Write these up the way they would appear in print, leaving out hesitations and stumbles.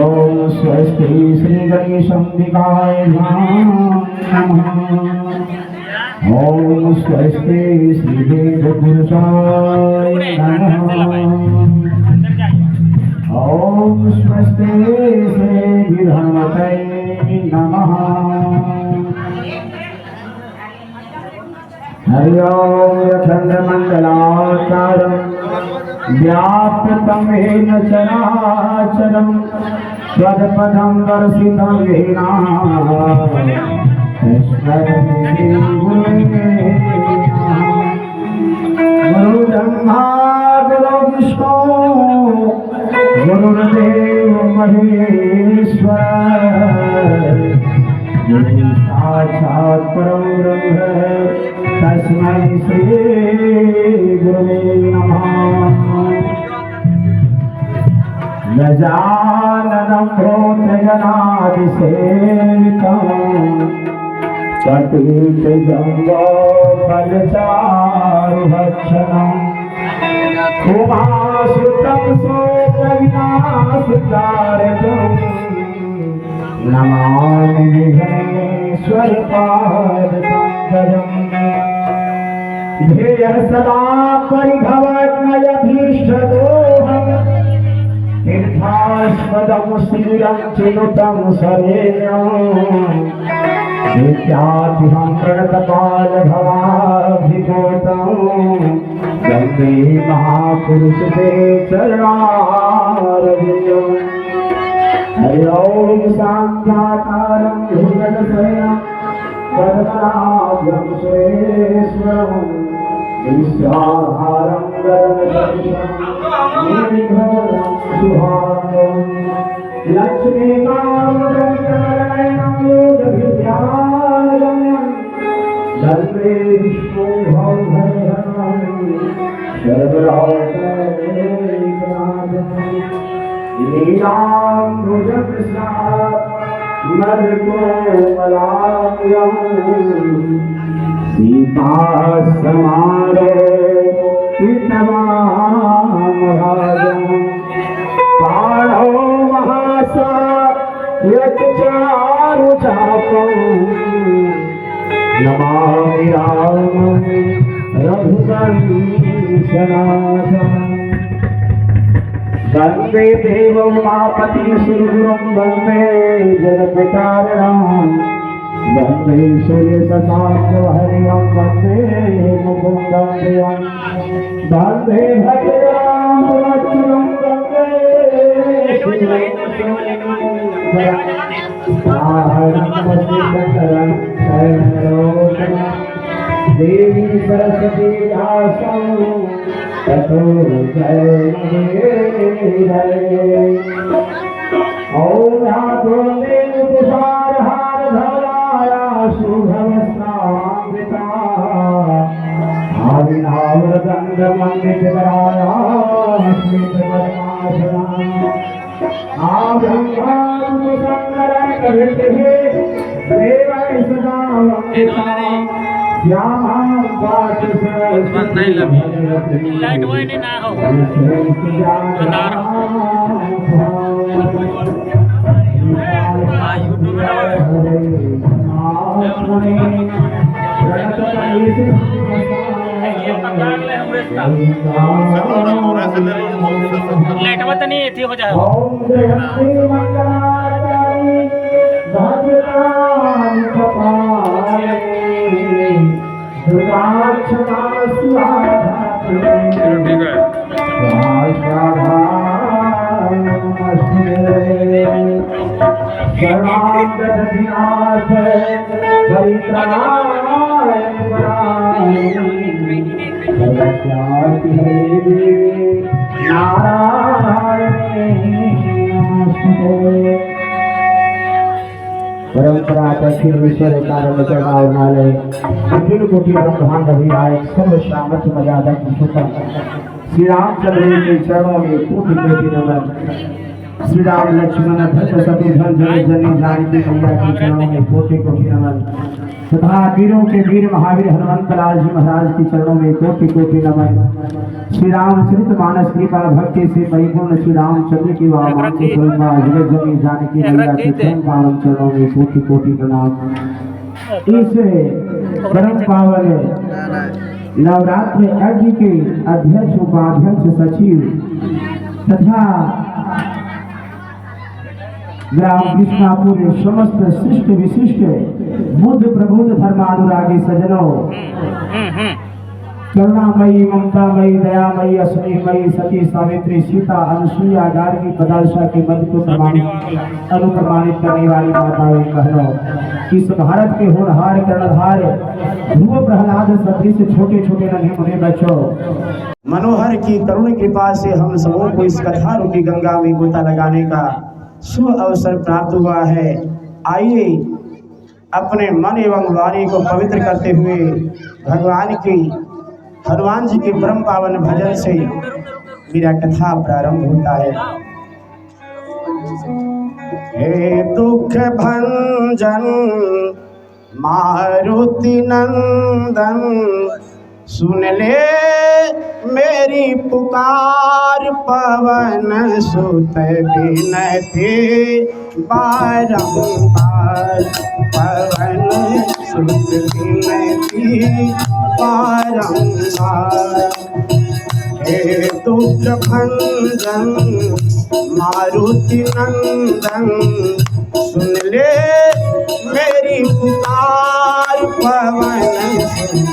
ओम स्वस्ति श्री गणेशाम्बिकाय नमः। ओम स्वस्ति श्री वेदपुरुषाय नमः। ओम स्वस्ति श्री विधर्मते नमः। हरि ओम अखंडमंडलाकारं व्याप्तं येन चराचरं त्वत्पदं दर्शितं येन तस्मै गुरुवे नमः। गुरुब्रह्मा गुरुर्विष्णु गुरुर्देवो महेश्वर गुरु साक्षात् परं ब्रह्म तस्मै श्री गुरुवे नमः। गजाननं भूतगणाधिसेवितं कटितजम्बोफलचारुभक्षणम् उमासुतं शोकविनाशकारकम् नमामि विघ्नेश्वरपादपङ्कजम्। ध्येयः सदा परिभवग्नयभीष्टदोहम् तीर्थास्पदं श्रियं चिनुतं शरेण्यम् नित्यातिहं प्रणतपालभवाभिभूतं वन्दे महापुरुषते चरणारविन्दम्। हरि ओम शान्ताकारं भुजगशयनं पद्मनाभं सुरेश्वरं विश्वाधारं गगनसदृशं नीलघोरं शुभाङ्गं लक्ष्मीकान्तं योगविद्यालयं सर्वे विष्णुभवं सर्वलोकैकनाथं नीलाम्बुजकृष्णामलकोमलाङ्गं सीतासमारो पीतवामभागं पाणौ महासायकचारुचापं नमामि रामं रघुवंशनाथम्। वन्दे देवं मापतिं सुरगुरुं वन्दे जगत्कारणं वन्दे सूर्यशशाङ्कहरिं वन्दे मुकुन्दं प्रियं वन्दे भद्रामवच्चलं वन्दे देवी सरस्वती व्यासं ततो जयमुदीरये। ॐ यातुर्मे तुषारहारधवलाया शुभवस्त्रामृता आविर्भावदण्डमण्डितकराया स्मितपद्मासना आब्रह्माण्डसङ्करकविर्भिः देवैः सदा वन्दिता। लाइट वही नहीं ना हो लाइट बता नहीं थी हो जाए परंपरा दक्षिणेश्वर कारण चढ़ावनालय अखिल कोटि ब्रह्मांड विधायक सर्व सामर्थ्य मर्यादा पुरुषोत्तम श्री रामचंद्र के चरणों में कोटि कोटि नमन। श्री राम लक्ष्मण भरत शत्रुघ्न जय जनी जानकी मैया के चरणों में कोटि कोटि नमन तथा वीरों के वीर महावीर हनुमंत लाल जी महाराज के चरणों में कोटि कोटि नमन। श्री रामचरित मानस कृपा भक्ति से परिपूर्ण श्री रामचंद्र की जगत जनी जानकी मैया के चरण पावन चरणों में कोटि कोटि प्रणाम। इस परम पावन नवरात्र यज्ञ के अध्यक्ष उपाध्यक्ष सचिव तथा ग्राम कृष्णापुर समस्त शिष्ट विशिष्ट बुद्ध प्रबुद्ध धर्मानुरागी सज्जनों, करुणामयी ममतामयी दयामयी स्नेहमयी सती सावित्री सीता अनुसुईया गार्गी पदार्शा के मध्य को अनुप्रमाणित करने वाली माताएं बहनों, इस भारत के होनहार कर्णधार ध्रुव प्रहलाद सदृश छोटे छोटे नन्हे मुन्ने बच्चों, मनोहर की करुण कृपा से हम सबों को इस कथा रूपी गंगा में गोता लगाने का शुभ अवसर प्राप्त हुआ है। आइए अपने मन एवं वाणी को पवित्र करते हुए हनुमान जी के परम पावन भजन से मेरा कथा प्रारंभ होता है। हे दुख भंजन मारुति नंदन, सुन ले मेरी पुकार, पवन सुत बिनती बारंबार, पवन सुत बिनती बारंबार। हे दुख भंजन मारुति नंदन, सुन ले मेरी पुकार, पवन सुत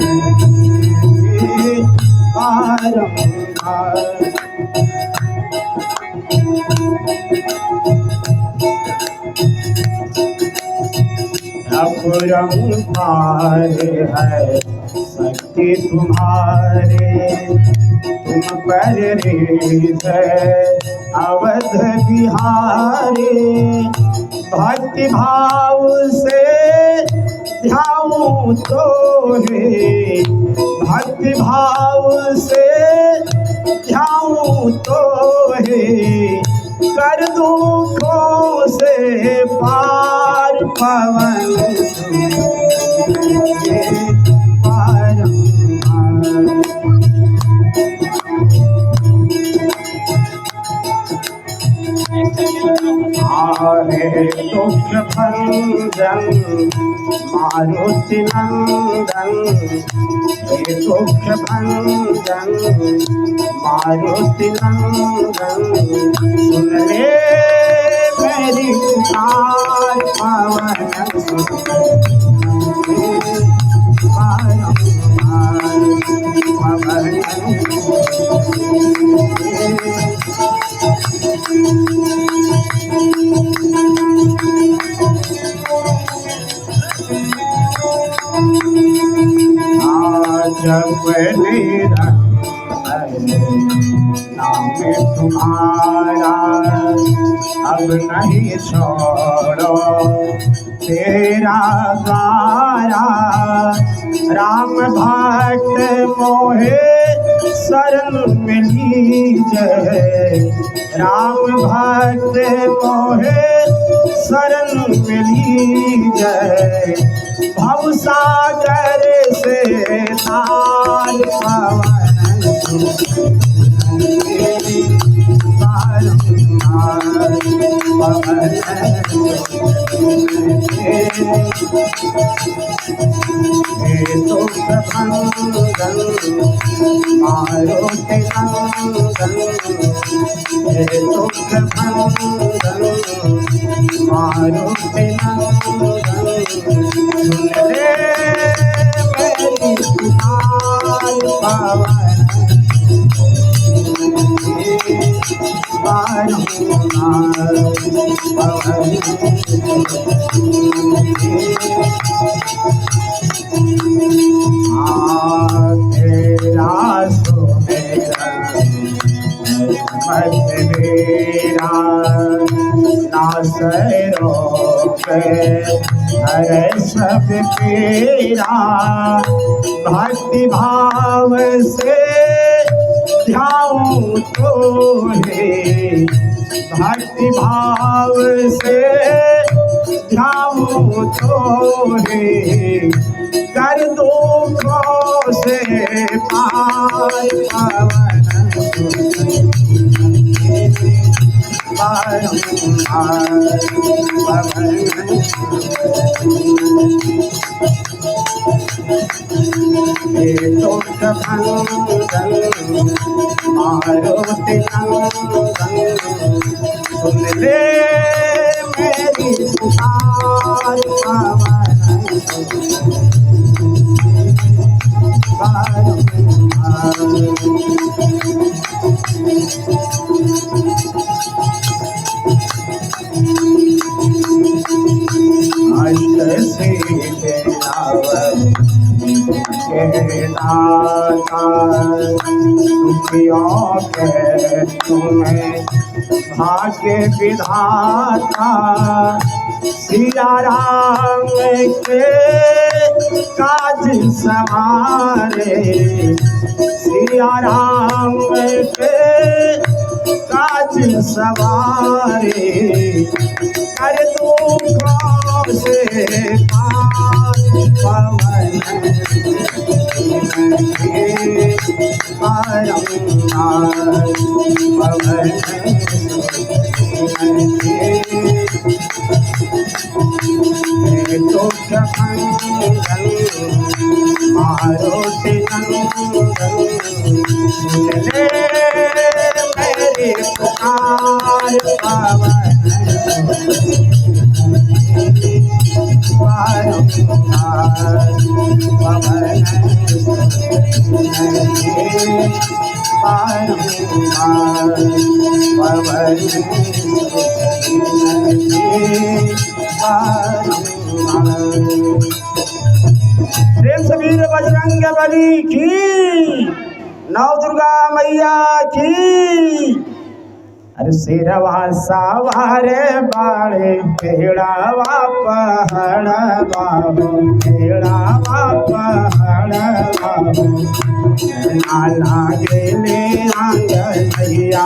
बारंबार। अपरंपार है शक्ति तुम्हारे, तुम पर अवध बिहारी, भक्ति भाव से ध्याऊं तो है, भक्ति भाव से ध्याऊं तो है, कर दुखों से पार, पवन आहे दुख भंजन मारुति नंदन, हे दुख भंजन मारुति नंदन, सुन ले मेरी पुकार, पवन सुत बारंबार, पवन जब नाम तुम्हारा अब नहीं छोड़ो तेरा द्वारा, राम भक्त मोहे शरण में लीजय, राम भक्त मोहे शरण में लीजय, भव सागर से तार, पवन बारंबार, पवन हे दुख भंजन मारुति नंदन, हे दुख भंजन मारुति नंदन, सुन ले मेरी पुकार, पवन बारंबार, पवन तेरा सुमेरन मत मेरा, नासरो पे हर सब पीरा, भक्ति भाव से ध्याऊं तो है, भक्ति भाव से ध्याऊं तोहे कर दुखों से पार पवन मारुति नंदन सुन ले मेरी पुकार तुम्हें भाग्य विधाता सिया राम के काज सवारे सिया राम के काज सवारे कर दुखों से पार पवन मारुति नंदन सुन ले मेरी पुकार पवन प्रेम से वीर बजरंग बली की, नव दुर्गा मैया की। अरे शेरवा सवारे बाड़े पेड़ावा पहाड़वा पेड़ावा पहाड़वा नाला गेले आंगनैया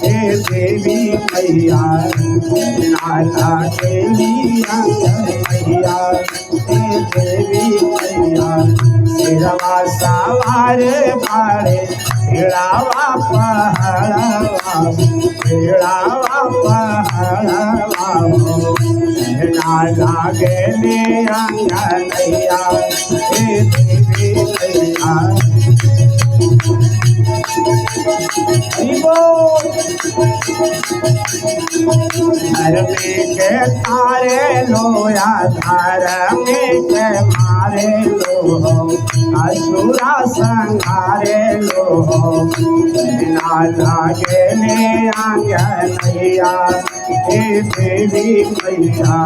हे देवी मैया नाला गेली आंगनैया हे देवी मैया शेरवा सवारे बाड़े पेड़ावा पहाड़वा पेड़ावा पहाड़वा नाला गेले आंगनैया हे देवी मैया। घर में के तारे लोया धार में के मारे लो असुरा संहारे लो नाला गेले आंगनैया हे देवी मैया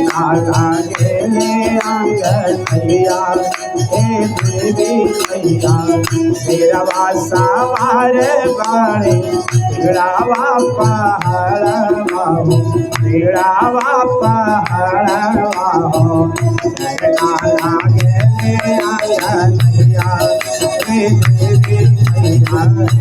नाला गेले आंगनैया हे देवी मैया शेरवा सवार बाड़े पेड़ावा पहाड़वा पेड़ावा पहाड़वा नाला गेले आंगनैया हे देवी मैया।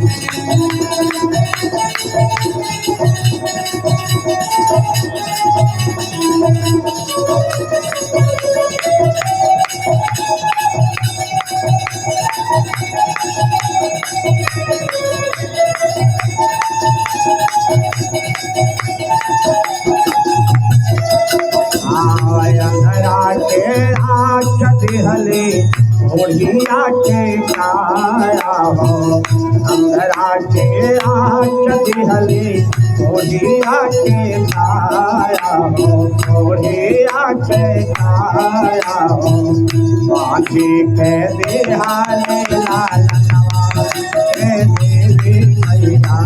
दिहले ओढ़िया के काया हो अंधरा के आँख दिहले ओढ़िया के काया हो ओढ़िया के काया हो बाकी के दिहाले लालनवा हे देवी मैया।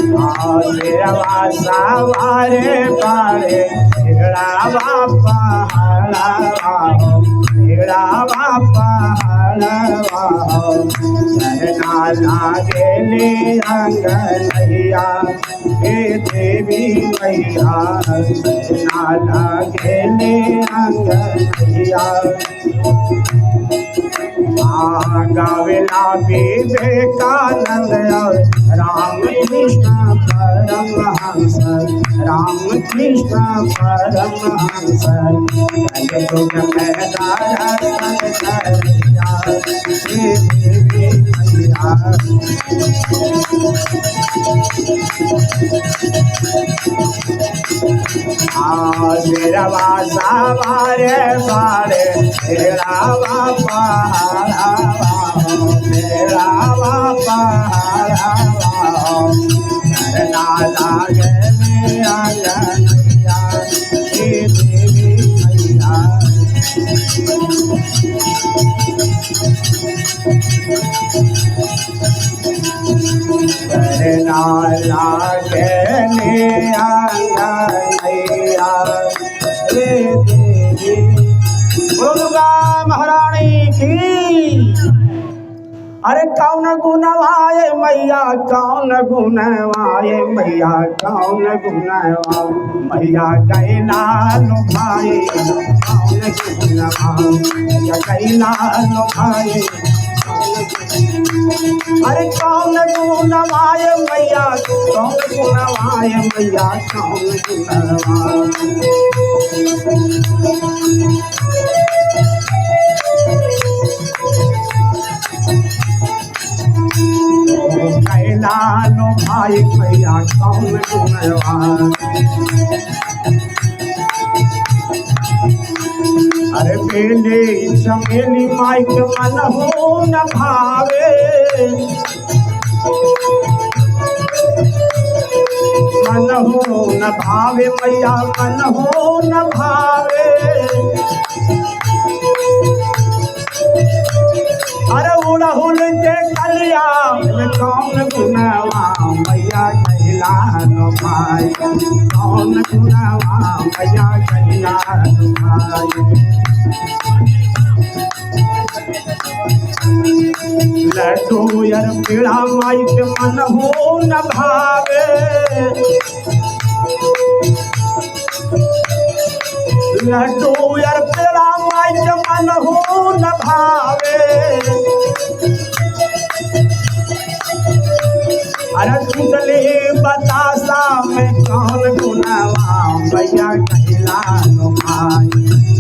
शेरवा सवारे बाड़े पेड़ावा पहाड़वा पेड़ावा पहाड़वा नाला गेले आंगनैया हे देवी मैया नाला गेले आंगनैया गावेला विवेकानंद और राम कृष्ण परमहंस, राम कृष्ण परमहंस। कलयुग में दर्शन करिया हे देवी मैया। मेरा सवारे बारे मेरा पहाड़ा, मेरा पहाड़ा करना लागे मेरा नैया हे देवी मैया। करना लागे मेरा नैया हे देवी। दुर्गा महारानी की। अरे कौन गुणवाए मैया, कौन गुणवाए मैया, कौन गुणवा मैया गैला लो भाई, कौन गुणवा मैया गैला लो भाई। अरे कौन गुणवाए मैया, कौन गुणवाए मैया, कौन गुणवा। कैला लो भाई मैया कौन गुणवा। अरे बेले चमेली माइक मन हो न भावे, मन हो न भावे मैया मन हो न भावे। अरे उड़हुल के कलिया में कौन गुणवा मैया गैला लो भाई, कौन गुणवा मैया गैला लो भाई। लड्डू यार पीड़ा माई के मन हो न भावे, लड्डू यार पीड़ा माई के मन हो न भावे। अरे चुगली बतासा में कौन गुणवा मैया गैला लो भाई,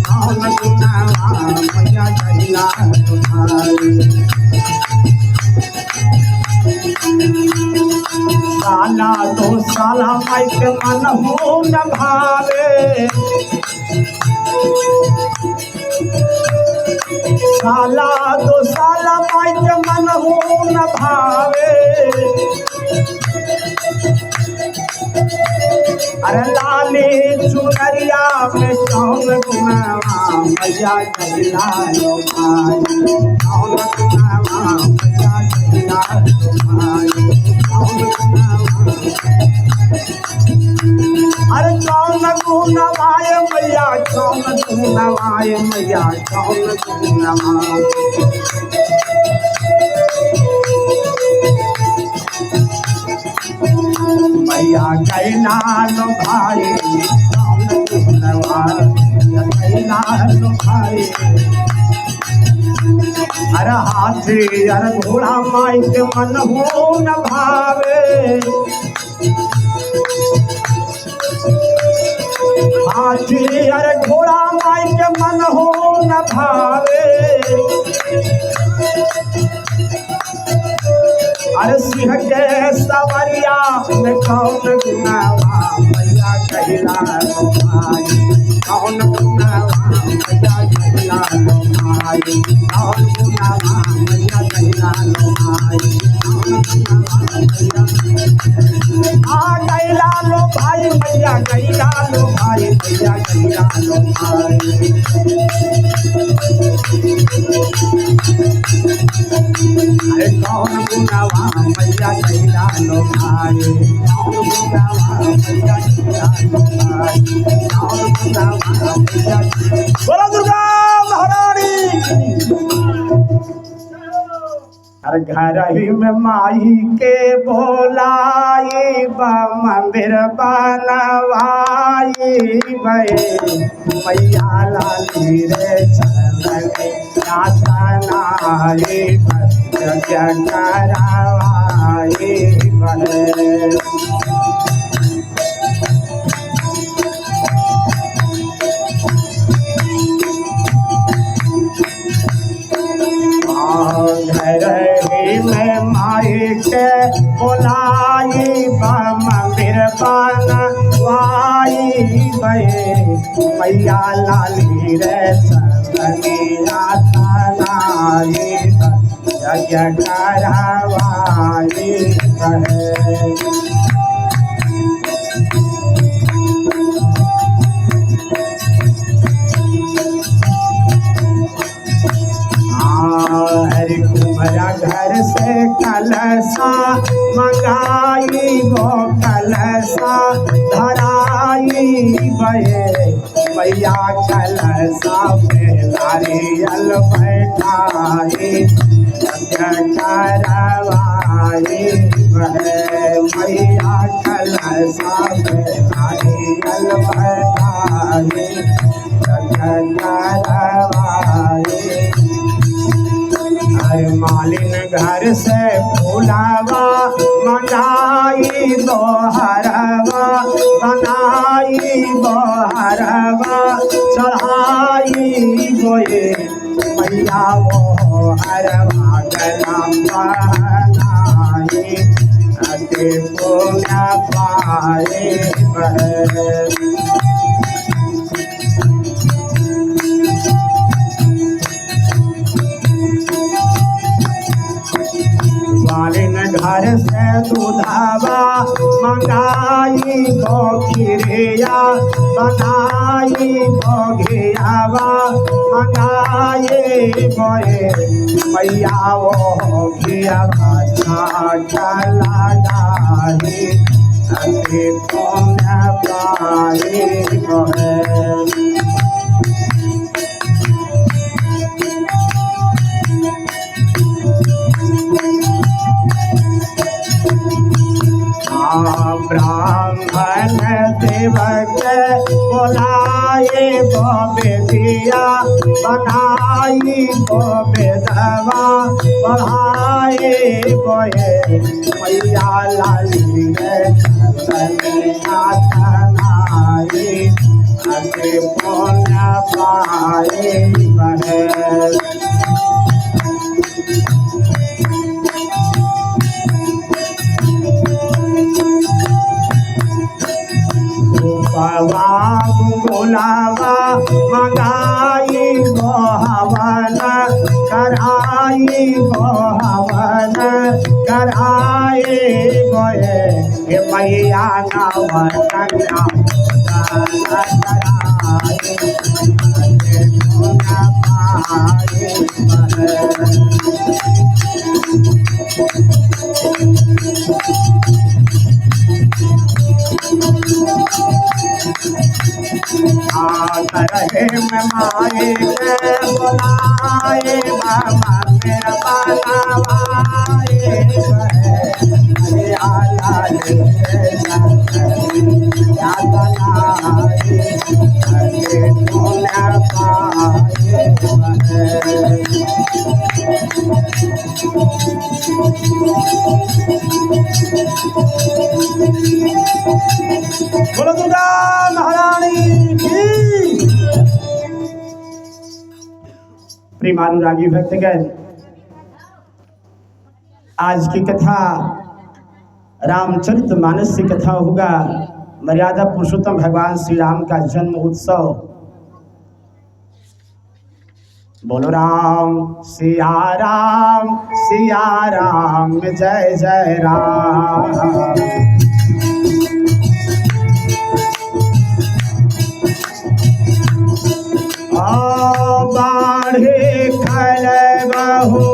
कौन गुणवा मैया गैला लो भाई। साला दो साला माई के मन हो न भावे, साला दो साला माई के मन हो न भावे। अरे लाली चुनरिया में कौन गुणवा मैया गैला लो भाई, कौन गुणवा मैया गैला लो भाई, कौन गुणवा। अरे कौन गुणवाए मैया, कौन गुणवाए मैया, कौन गुणवा। मैया गैला लो भाई कौन गुणवा, मैया गैला लो भाई। अरे हाथी अरे घोड़ा माई के मन हो न भावे, हाथी अरे घोड़ा माई के मन हो न भावे। अरे सिंह के सवरिया में कौन गुणवा मैया गैला लो भाई, कौन गुणवा मैया गैला लो भाई, कौन गुणवा मैया गैला लो भाई, कौन गुणवा मैया गैला लो भाई, मैया गैला लो भाई, मैया गैला लो भाई। अरे कौन गुणवा मैया गैला लो भाई, कौन गुणवा मैया गैला लो भाई, कौन गुणवा मैया। बोलो दुर्गा महारानी। अरे घर ही में माई के बोलाई मंदिर बनवाई भे मैया लाली रे चल यातनाए यज्ञ करावाए बहे। घर में माई के बोलाई मंदिर बनवाई बहे। मैया लाली रे सबनिया तनाई यज्ञ करावाई बहे। हरि कुमरा घर से कलसा मंगाई गो कलसा धराई बहे। मैया कलसा पे नारियल बैठाई यज्ञ करवाई बहे। मैया कलसा पे नारियल बैठाई यज्ञ करवाई। मालिन घर से फूलावा मंगाई दोहरवा बनाई दोहरवा चढ़ाई गोए। मैया वो हरवा गला पहनाई अति पुण्य पाए बहे। मालिन घर से दूधावा मंगाई गो खीरिया बनाई गो घियावा मंगाई गोए। मैया वो घियावा लगाई अति पुण्य पाए बहे। ब्राह्मण देवक बोलाए गो बेदिया बनाई गो बेदवा बढ़ाए गोए। मैया लाली रे सबनिया तनाई अति पुण्य पाए बहे। गुलावा मंगाई गो हवन कराई गो हवन कराए गोए। मैया नव कन्या कराए पुण्य पाए बहे। रहे में माए के बोलाए बाबा मेरा बनावाए बहे। लाल यातनाए अति पुण्य पाए बहे। बोलो दुर्गा महारानी की। प्रेमानुरागी भक्तगण, आज की कथा रामचरितमानस की कथा होगा। मर्यादा पुरुषोत्तम भगवान श्री राम का जन्म उत्सव। बोलो राम सिया राम जय जय राम। बाढ़े खल बहु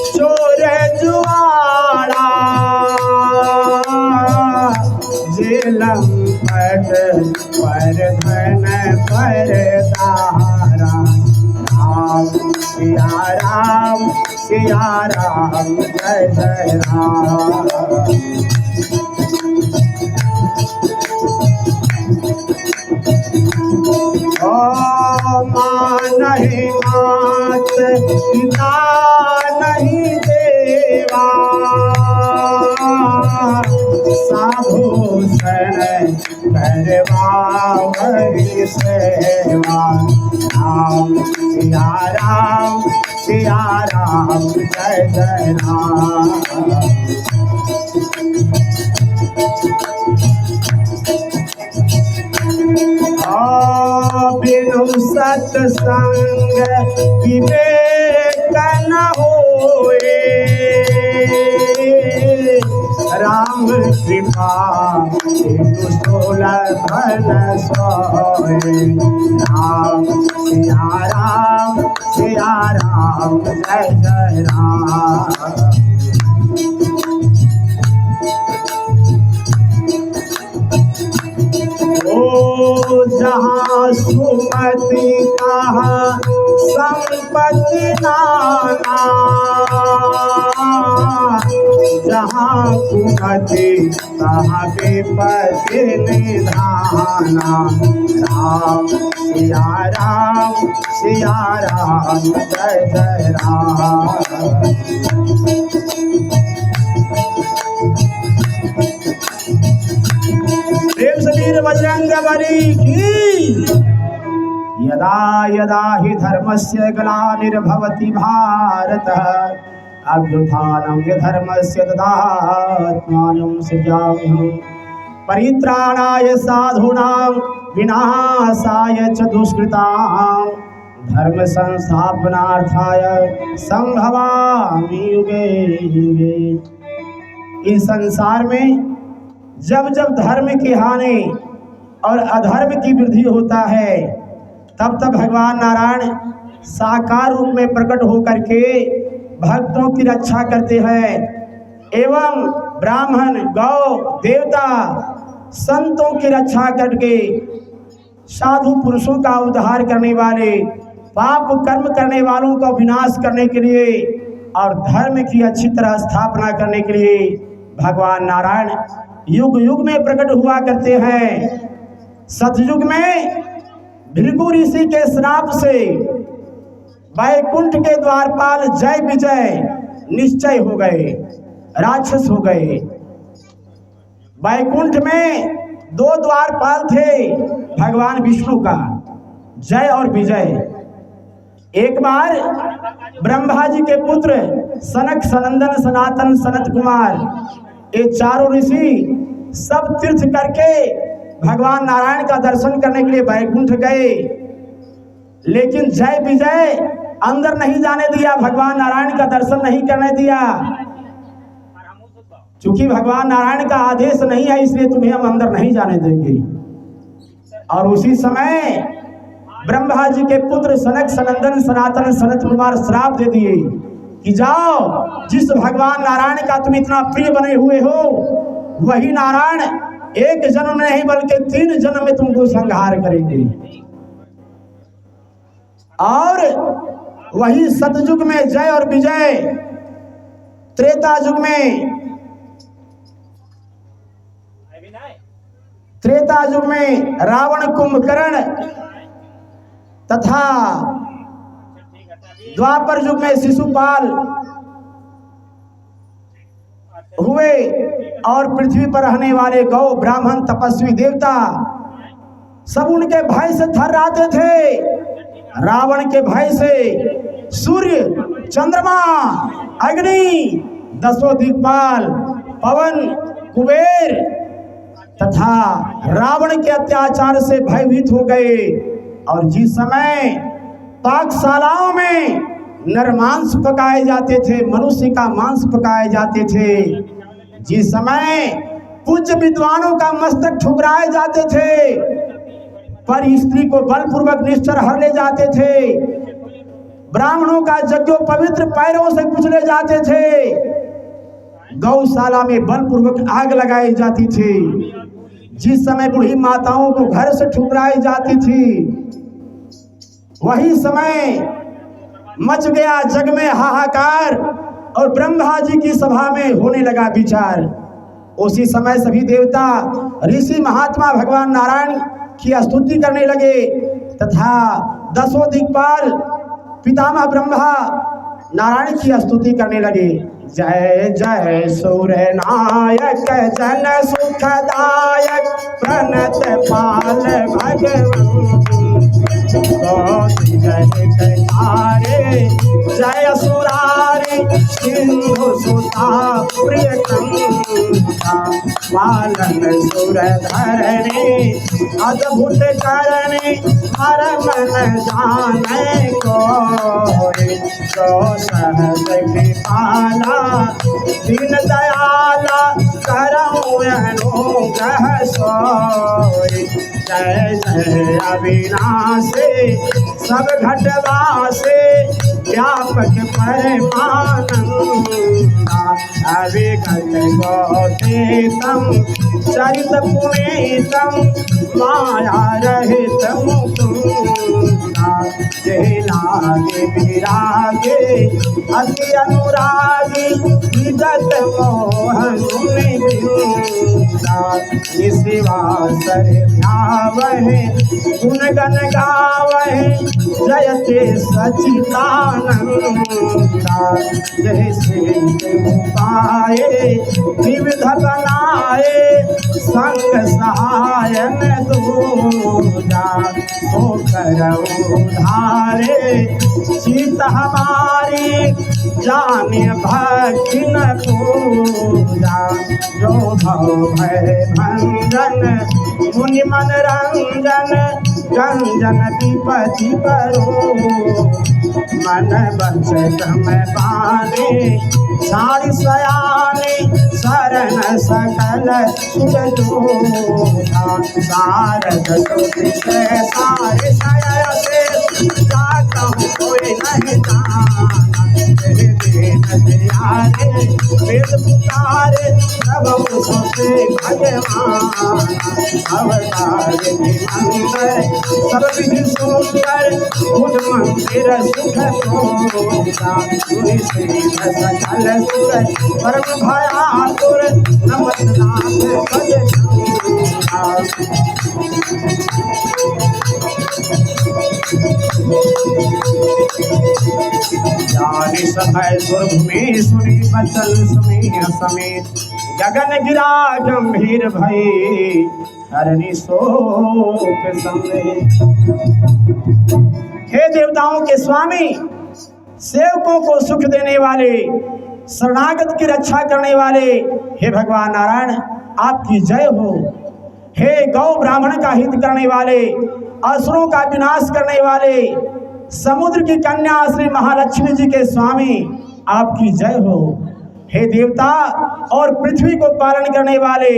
चोर जुआड़ा जिलम पट पर धन पर तारा। सिया राम जय जय राम। माँ नहीं माँ पिता नहीं देवा साधु सन करवावरी सेवा राम सिया राम सिया राम जय जय राम बिनु सत्संग विवेक न होए राम कृपा बिनु सुलभन सोए राम सिया राम जय जय राम जहाँ सुमति कहा संपत्ति नाना जहाँ कुमति कहा विपत्ति निधाना राम सिया राम जय जय राम प्रेम से वीर बजरंग बली की यदा यदा हि धर्मस्य ग्लानिर्भवति भारत अभ्युत्थानं धर्मस्य तदात्मानं सृजाम्यहम् परित्राणाय साधूनां विनाशाय च दुष्कृतां धर्म संस्थापनार्थाय संभवामि युगे युगे। इस संसार में जब जब धर्म की हानि और अधर्म की वृद्धि होता है तब तब भगवान नारायण साकार रूप में प्रकट होकर के भक्तों की रक्षा करते हैं एवं ब्राह्मण गौ देवता संतों की रक्षा करके साधु पुरुषों का उद्धार करने वाले पाप कर्म करने वालों का विनाश करने के लिए और धर्म की अच्छी तरह स्थापना करने के लिए भगवान नारायण युग युग में प्रकट हुआ करते हैं। सतयुग में भृगु ऋषि के श्राप से वैकुंठ के द्वारपाल जय विजय निश्चय हो गए, राक्षस हो गए। वैकुंठ में दो द्वारपाल थे भगवान विष्णु का, जय और विजय। एक बार ब्रह्मा जी के पुत्र सनक सनंदन सनातन सनत कुमार ये चारों ऋषि सब तीर्थ करके भगवान नारायण का दर्शन करने के लिए वैकुंठ गए, लेकिन जय विजय अंदर नहीं जाने दिया, भगवान नारायण का दर्शन नहीं करने दिया। क्योंकि भगवान नारायण का आदेश नहीं है इसलिए तुम्हें हम अंदर नहीं जाने देंगे। और उसी समय ब्रह्मा जी के पुत्र सनक सनंदन सनातन सनत कुमार श्राप दे दिए कि जाओ जिस भगवान नारायण का तुम इतना प्रिय बने हुए हो वही नारायण एक जन्म में नहीं बल्कि 3 जन्म में तुमको संहार करेंगे। और वही सतयुग में जय और विजय, त्रेता युग में रावण कुंभकर्ण तथा द्वापर युग में शिशुपाल हुए और पृथ्वी पर रहने वाले गौ ब्राह्मण तपस्वी देवता सब उनके भय से थर्राते थे। रावण के भय से सूर्य चंद्रमा अग्नि 10 दिक्पाल पवन कुबेर तथा रावण के अत्याचार से भयभीत हो गए। और जिस समय पाकशालाओं में नरमांस पकाए जाते थे, मनुष्य का मांस पकाए जाते थे, जिस समय पूज्य विद्वानों का मस्तक ठुकराए जाते थे, पर स्त्री को बलपूर्वक निश्चर हर ले जाते थे, ब्राह्मणों का यज्ञ पवित्र पैरों से कुचले जाते थे, गौशाला में बलपूर्वक आग लगाई जाती थी, जिस समय बूढ़ी माताओं को घर से ठुकराई जाती थी, वही समय मच गया जग में हाहाकार और ब्रह्मा जी की सभा में होने लगा विचार। उसी समय सभी देवता ऋषि महात्मा भगवान नारायण की स्तुति करने लगे तथा 10 दिक्पाल पितामह ब्रह्मा नारायण की स्तुति करने लगे। जय जय सूर्य नायक जन सुखदायक प्रणत पाल भगवंत जय जय सुरारी सिंधु सुता प्रियंका पालन सुर धरणी अद्भुत करणी हर मन जाने को सहज कृपाला दीन दयाला करऊँ अनुग्रह सोई। जय जय अविनाशी सब घटवासे व्यापक परमानंदा अविगत गौतीतम चरित पुनीतम माया रहित मुकुंदा जय लागे विरागे अति अनुरागी विगत मोहन निशिवासर ध्यावहे गुण गण गावहे जयते सचिदानंदा जय श्री पाए विविध बनाए संग सहायन दूजा तो करऊ धारे चित हमारी जाने भक्ति न पूजा जो भव भय भंजन मुनि मन रंजन गंजन विपति करो मन बचत में पाने सारी सयाने शरण सकल सुखदूता सारद सुति से सारे सय से जाता हूँ कोई नहीं जाना वेद पुकारे तब से भगवान अवतार अंदर सब विधि सुंदर खुद मंदिर सुख प्रोता सकल सुर परम भयातुर नमस्नाथ भज जानी सभय सुरभूमि सुनी बचन सुनी समेत गगन गिरा गंभीर भई हरनि शोक समेत। हे देवताओं के स्वामी, सेवकों को सुख देने वाले, शरणागत की रक्षा करने वाले, हे भगवान नारायण आपकी जय हो। हे गौ ब्राह्मण का हित करने वाले, असुरों का विनाश करने वाले, समुद्र की कन्या श्री महालक्ष्मी जी के स्वामी आपकी जय हो। हे देवता और पृथ्वी को पालन करने वाले,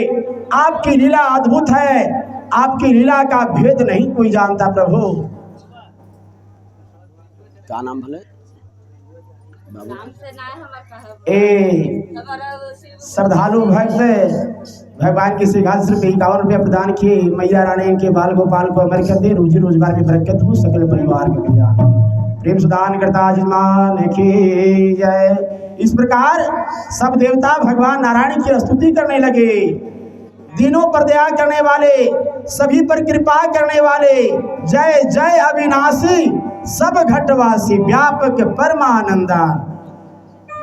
आपकी लीला अद्भुत है, आपकी लीला का भेद नहीं कोई जानता प्रभु। क्या नाम भले श्रद्धालु भक्त भगवान की श्रीघाट सिर्फ 51 रुपया प्रदान किए। मैया रानी इनके बाल गोपाल को अमर कर दे, रोजी रोजगार में बरकत हो, सकल परिवार के कल्याण। प्रेम सुदान करता जजमान की जय। इस प्रकार सब देवता भगवान नारायण की स्तुति करने लगे। दिनों पर दया करने वाले, सभी पर कृपा करने वाले, जय जय अविनाशी सब घटवासी व्यापक परमानंदा,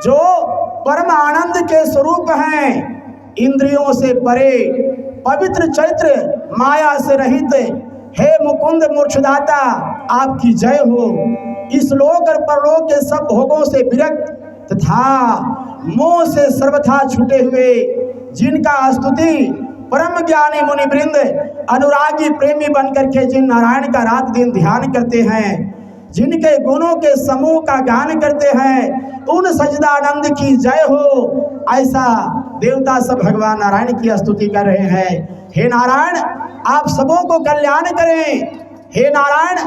जो परम आनंद के स्वरूप हैं, इंद्रियों से परे, पवित्र चरित्र, माया से रहित, हे मुकुंद मोक्षदाता आपकी जय हो। इस लोक और परलोक के सब भोगों से विरक्त तथा मोह से सर्वथा छूटे हुए, जिनका स्तुति परम ज्ञानी मुनि वृंद अनुरागी प्रेमी बनकर के जिन नारायण का रात दिन ध्यान करते हैं, जिनके गुणों के समूह का गान करते हैं, उन सजदानंद की जय हो। ऐसा देवता सब भगवान नारायण की स्तुति कर रहे हैं। हे नारायण आप सबों को कल्याण करें। हे नारायण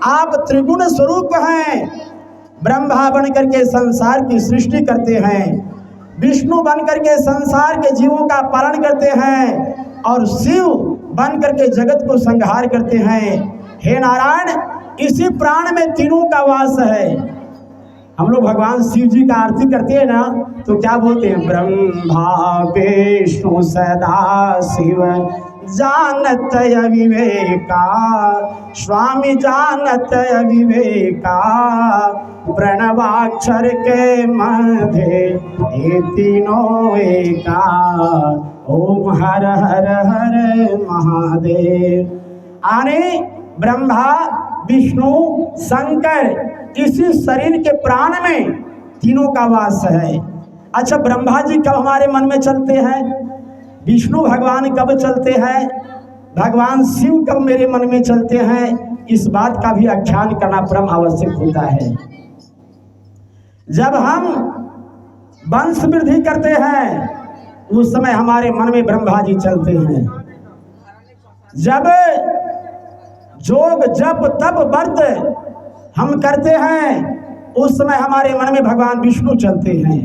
आप त्रिगुण स्वरूप हैं। ब्रह्मा बन करके संसार की सृष्टि करते हैं, विष्णु बन करके संसार के जीवों का पालन करते हैं, और शिव बन करके जगत को संहार करते हैं। हे नारायण इसी प्राण में तीनों का वास है। हम लोग भगवान शिव जी का आरती करते हैं ना, तो क्या बोलते हैं? ब्रह्मा विष्णु सदा शिव जानत अविवेका, स्वामी जानत अविवेका, प्रणवाक्षर के मध्य ये तीनों एका, ओम हर हर हर महादेव। आने ब्रह्मा विष्णु शंकर इसी शरीर के प्राण में तीनों का वास है। अच्छा, ब्रह्मा जी कब हमारे मन में चलते हैं, विष्णु भगवान कब चलते हैं, भगवान शिव कब मेरे मन में चलते हैं, इस बात का भी आख्यान करना परम आवश्यक होता है। जब हम वंश वृद्धि करते हैं उस समय हमारे मन में ब्रह्मा जी चलते हैं। जब जोग जप तप व्रत हम करते हैं उस समय हमारे मन में भगवान विष्णु चलते हैं।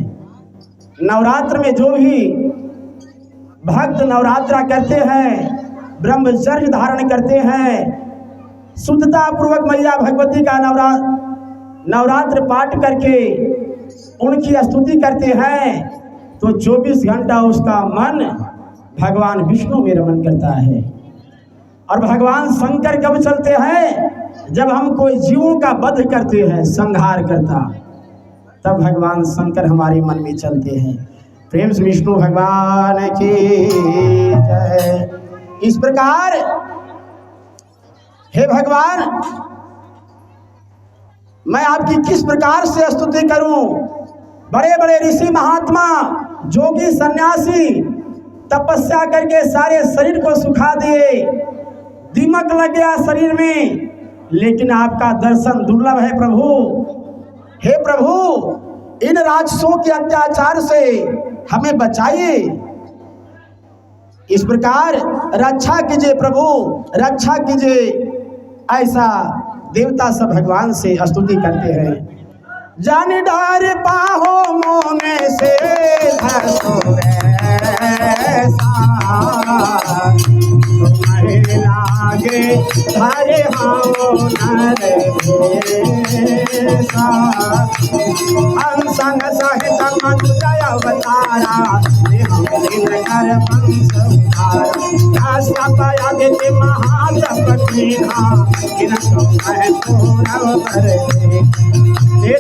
नवरात्र में जो भी भक्त नवरात्रा करते हैं, ब्रह्मचर्य धारण करते हैं, शुद्धता पूर्वक मैया भगवती का नवरात्र पाठ करके उनकी स्तुति करते हैं, तो 24 घंटा उसका मन भगवान विष्णु में रमन करता है। और भगवान शंकर कब चलते हैं, जब हम कोई जीवों का वध करते हैं, संहार करता, तब भगवान शंकर हमारे मन में चलते हैं। प्रेम से विष्णु भगवान की जय। इस प्रकार हे भगवान, मैं आपकी किस प्रकार से स्तुति करूं। बड़े बड़े ऋषि महात्मा जोगी सन्यासी तपस्या करके सारे शरीर को सुखा दिए, दीमक लग गया शरीर में, लेकिन आपका दर्शन दुर्लभ है प्रभु। हे प्रभु, इन राक्षसों के अत्याचार से हमें बचाइए। इस प्रकार रक्षा कीजिए प्रभु, रक्षा कीजिए। ऐसा देवता सब भगवान से स्तुति करते हैं। जान डार पाहो मोने से लागे हरे संग सहित मनुजय अवतारा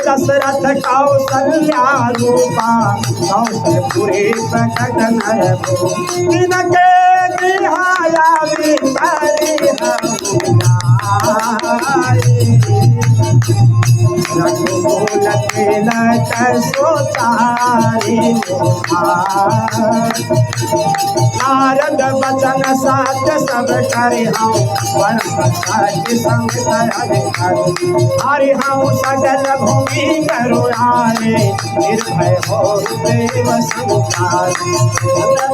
दशरथ कौशल्या रूपा कौशलपुरी प्रकट नरभो इनके गृहाया नारद वचन साथ सब करे हम हरि हम सगल भूमि करुणारे निर्भय हो देव संसार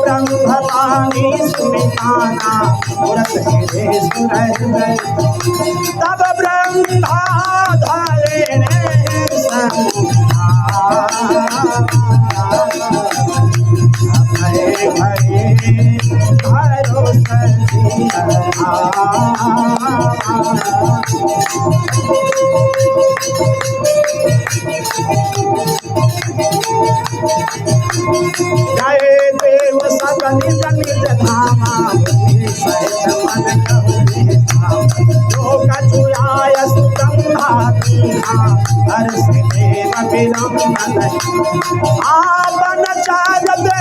ब्रह्म पानी सुनिताना पुरत गिरे सुरहृदय तब ब्रह्मा धरे जय देव सगल निज धामा जो कछुआय आपन चाल दे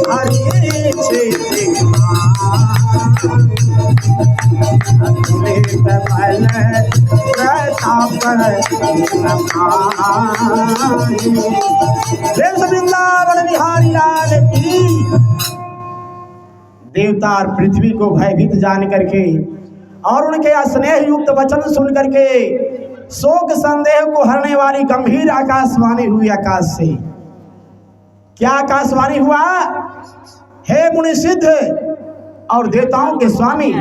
हरि वृंदावन बिहारी लाल की। देवता और पृथ्वी को भयभीत जान करके और उनके स्नेह युक्त वचन सुन करके शोक संदेह को हरने वाली गंभीर आकाशवाणी हुई आकाश से। क्या आकाशवाणी हुआ? हे मुनि सिद्ध और देवताओं के स्वामी,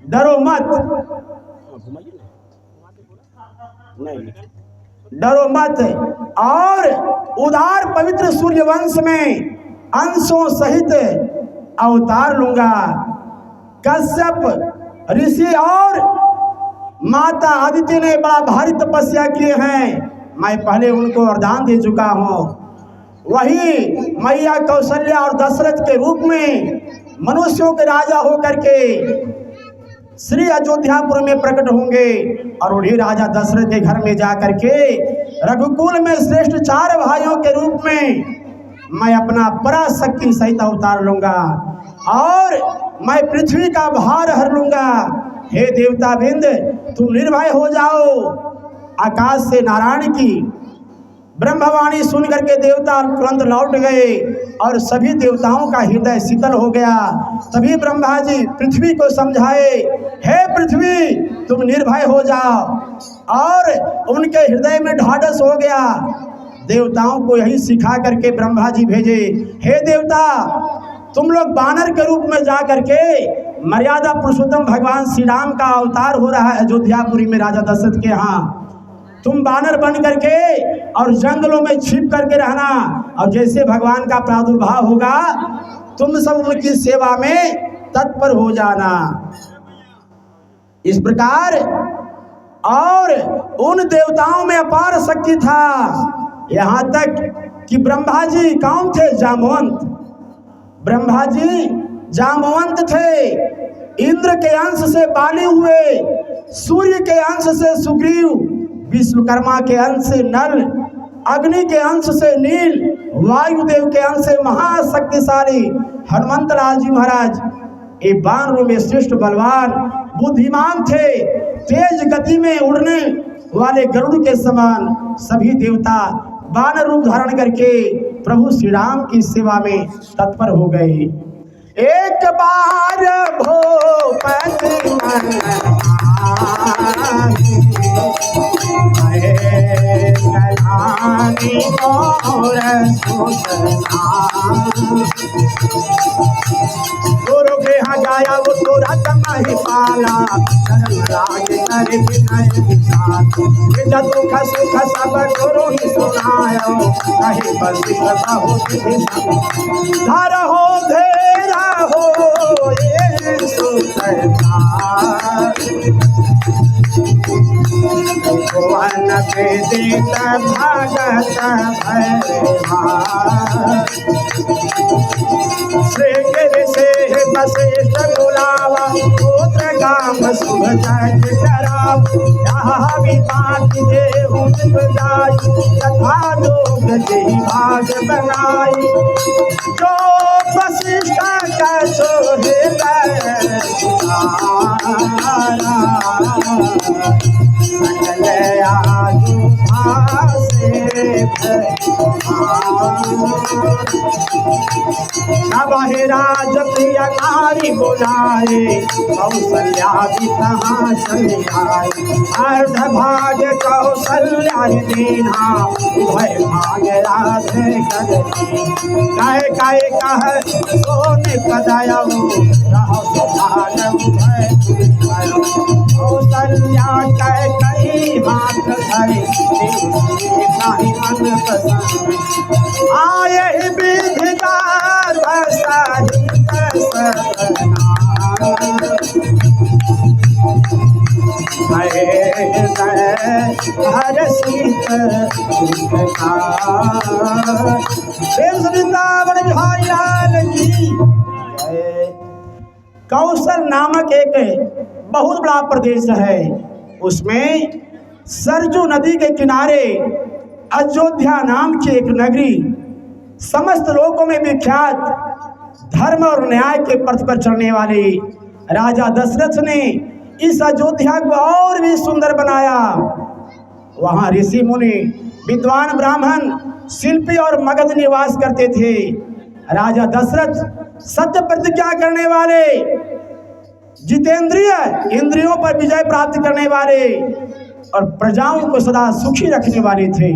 डरो मत, डरो मत, और उदार पवित्र सूर्य वंश में अंशों सहित अवतार लूंगा। कश्यप ऋषि और माता आदित्य ने बड़ा भारी तपस्या किए हैं, मैं पहले उनको वरदान दे चुका हूँ। वही मैया कौशल्या और दशरथ के रूप में मनुष्यों के राजा होकर के श्री अयोध्यापुर में प्रकट होंगे और उन्हीं राजा दशरथ के घर में जाकर के रघुकुल में श्रेष्ठ 4 भाइयों के रूप में मैं अपना पराशक्ति सहित अवतार लूंगा और मैं पृथ्वी का भार हर लूंगा। हे देवता बिंद, तुम निर्भय हो जाओ। आकाश से नारायण की ब्रह्मवाणी सुन करके देवता तुरंत लौट गए और सभी देवताओं का हृदय शीतल हो गया। तभी ब्रह्मा जी पृथ्वी को समझाए, हे पृथ्वी तुम निर्भय हो जाओ। और उनके हृदय में ढाढ़स हो गया। देवताओं को यही सिखा करके ब्रह्मा जी भेजे, हे देवता तुम लोग बानर के रूप में जा करके, मर्यादा पुरुषोत्तम भगवान श्री राम का अवतार हो रहा है अयोध्यापुरी में राजा दशरथ के यहाँ, तुम बानर बन करके और जंगलों में छिप करके रहना और जैसे भगवान का प्रादुर्भाव होगा तुम सब उनकी सेवा में तत्पर हो जाना। इस प्रकार और उन देवताओं में अपार शक्ति था, यहाँ तक कि ब्रह्मा जी कौन थे? जामवंत। ब्रह्मा जी जामवंत थे। इंद्र के अंश से बाली हुए, सूर्य के अंश से सुग्रीव, विश्वकर्मा के अंश से नल, अग्नि के अंश से नील, वायुदेव के अंश से महाशक्तिशाली हनुमंत लाल जी महाराज ये बानरों में श्रेष्ठ बलवान बुद्धिमान थे। तेज गति में उड़ने वाले गरुड़ के समान सभी देवता बानर रूप धारण करके प्रभु श्री राम की सेवा में तत्पर हो गए। एक बार भूपति मन कलानी और गुरु के यहाँ गाया वो तोरा नहीं पाला, राग करे विनय विचार, दुख सुख सब गुरु ही सुनायो, नहीं बस बहुत धर हो धेरा हो ये सुखदार, भुवन वेदित भगत भैरवा, श्री गिरि से वशिष्ठ बुलावा, पुत्र काम शुभ जग कराव, यहाँ विपाक देहु जाय, तथा लोग जही भाग बनाई, जो वशिष्ठ का सोहे सकल आजू भासे नवहि राज प्रिय नारी बुलाए, कौशल्या भी कहाँ चले आए, अर्ध भाग कौशल्या दीना, भय भाग राधे करती, कहे कहे कह सोने कदयऊ, रहो सुधान भय कौशल्या कह कही हाथ धरे, नहीं मन पसंद आए विधिकार सहित सतना, हर सीत वृंदावन बिहारी लाल की। कौशल नामक एक बहुत बड़ा प्रदेश है, उसमें सरजू नदी के किनारे अयोध्या नाम की एक नगरी, समस्त लोगों में विख्यात, धर्म और न्याय के पथ पर चलने वाले राजा दशरथ ने इस अयोध्या को और भी सुंदर बनाया। वहाँ ऋषि मुनि, विद्वान ब्राह्मण, शिल्पी और मगध निवास करते थे। राजा दशरथ सत्य प्रतिज्ञा करने वाले, जितेंद्रिय, इंद्रियों पर विजय प्राप्त करने वाले और प्रजाओं को सदा सुखी रखने वाले थे।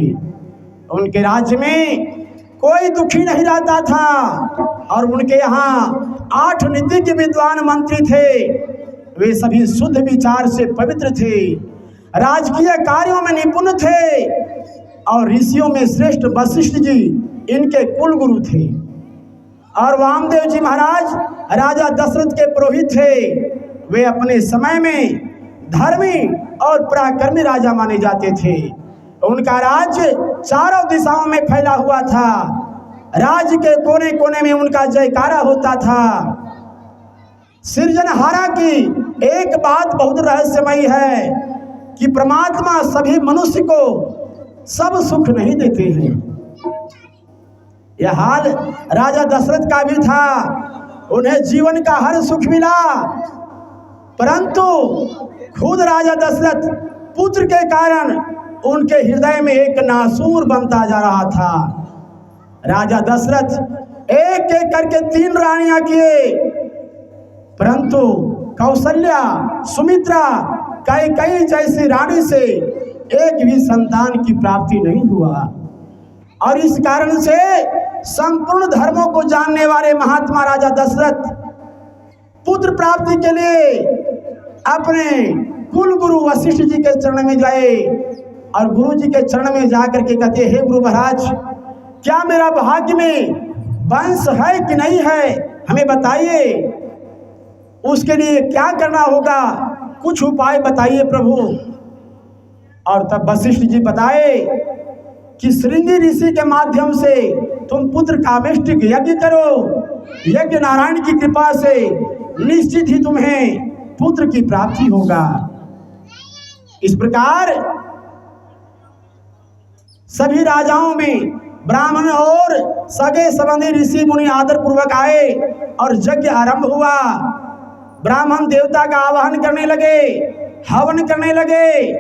उनके राज्य में कोई दुखी नहीं रहता था और उनके यहाँ 8 नीतिज्ञ विद्वान मंत्री थे। वे सभी शुद्ध विचार से पवित्र थे, राजकीय कार्यों में निपुण थे और ऋषियों में श्रेष्ठ वशिष्ठ जी इनके कुल गुरु थे। और वामदेव जी महाराज राजा दशरथ के पुरोहित थे। वे अपने समय में धर्मी और पराक्रमी राजा माने जाते थे। उनका राज्य चारों दिशाओं में फैला हुआ था। राज्य के कोने कोने में उनका जयकारा होता था। सृजनहारा की एक बात बहुत रहस्यमयी है कि परमात्मा सभी मनुष्य को सब सुख नहीं देते हैं। यह हाल राजा दशरथ का भी था, उन्हें जीवन का हर सुख मिला, परंतु खुद राजा दशरथ पुत्र के कारण उनके हृदय में एक नासूर बनता जा रहा था। राजा दशरथ एक एक करके 3 रानियां किए, परंतु कौशल्या, सुमित्रा, कैकेयी जैसी रानी से एक भी संतान की प्राप्ति नहीं हुआ। और इस कारण से संपूर्ण धर्मों को जानने वाले महात्मा राजा दशरथ पुत्र प्राप्ति के लिए अपने कुल गुरु वशिष्ठ जी के चरण में गए और गुरु जी के चरण में जाकर के कहते, हे गुरु महाराज, क्या मेरा भाग्य में वंश है कि नहीं है, हमें बताइए, उसके लिए क्या करना होगा, कुछ उपाय बताइए प्रभु। और तब वशिष्ठ जी बताए कि श्रृंगी ऋषि के माध्यम से तुम पुत्र कामेष्टिक यज्ञ करो, यज्ञ नारायण की कृपा से निश्चित ही तुम्हें पुत्र की प्राप्ति होगा। इस प्रकार सभी राजाओं में ब्राह्मण और सगे संबंधी ऋषि मुनि आदर पूर्वक आए और यज्ञ आरंभ हुआ। ब्राह्मण देवता का आवाहन करने लगे, हवन करने लगे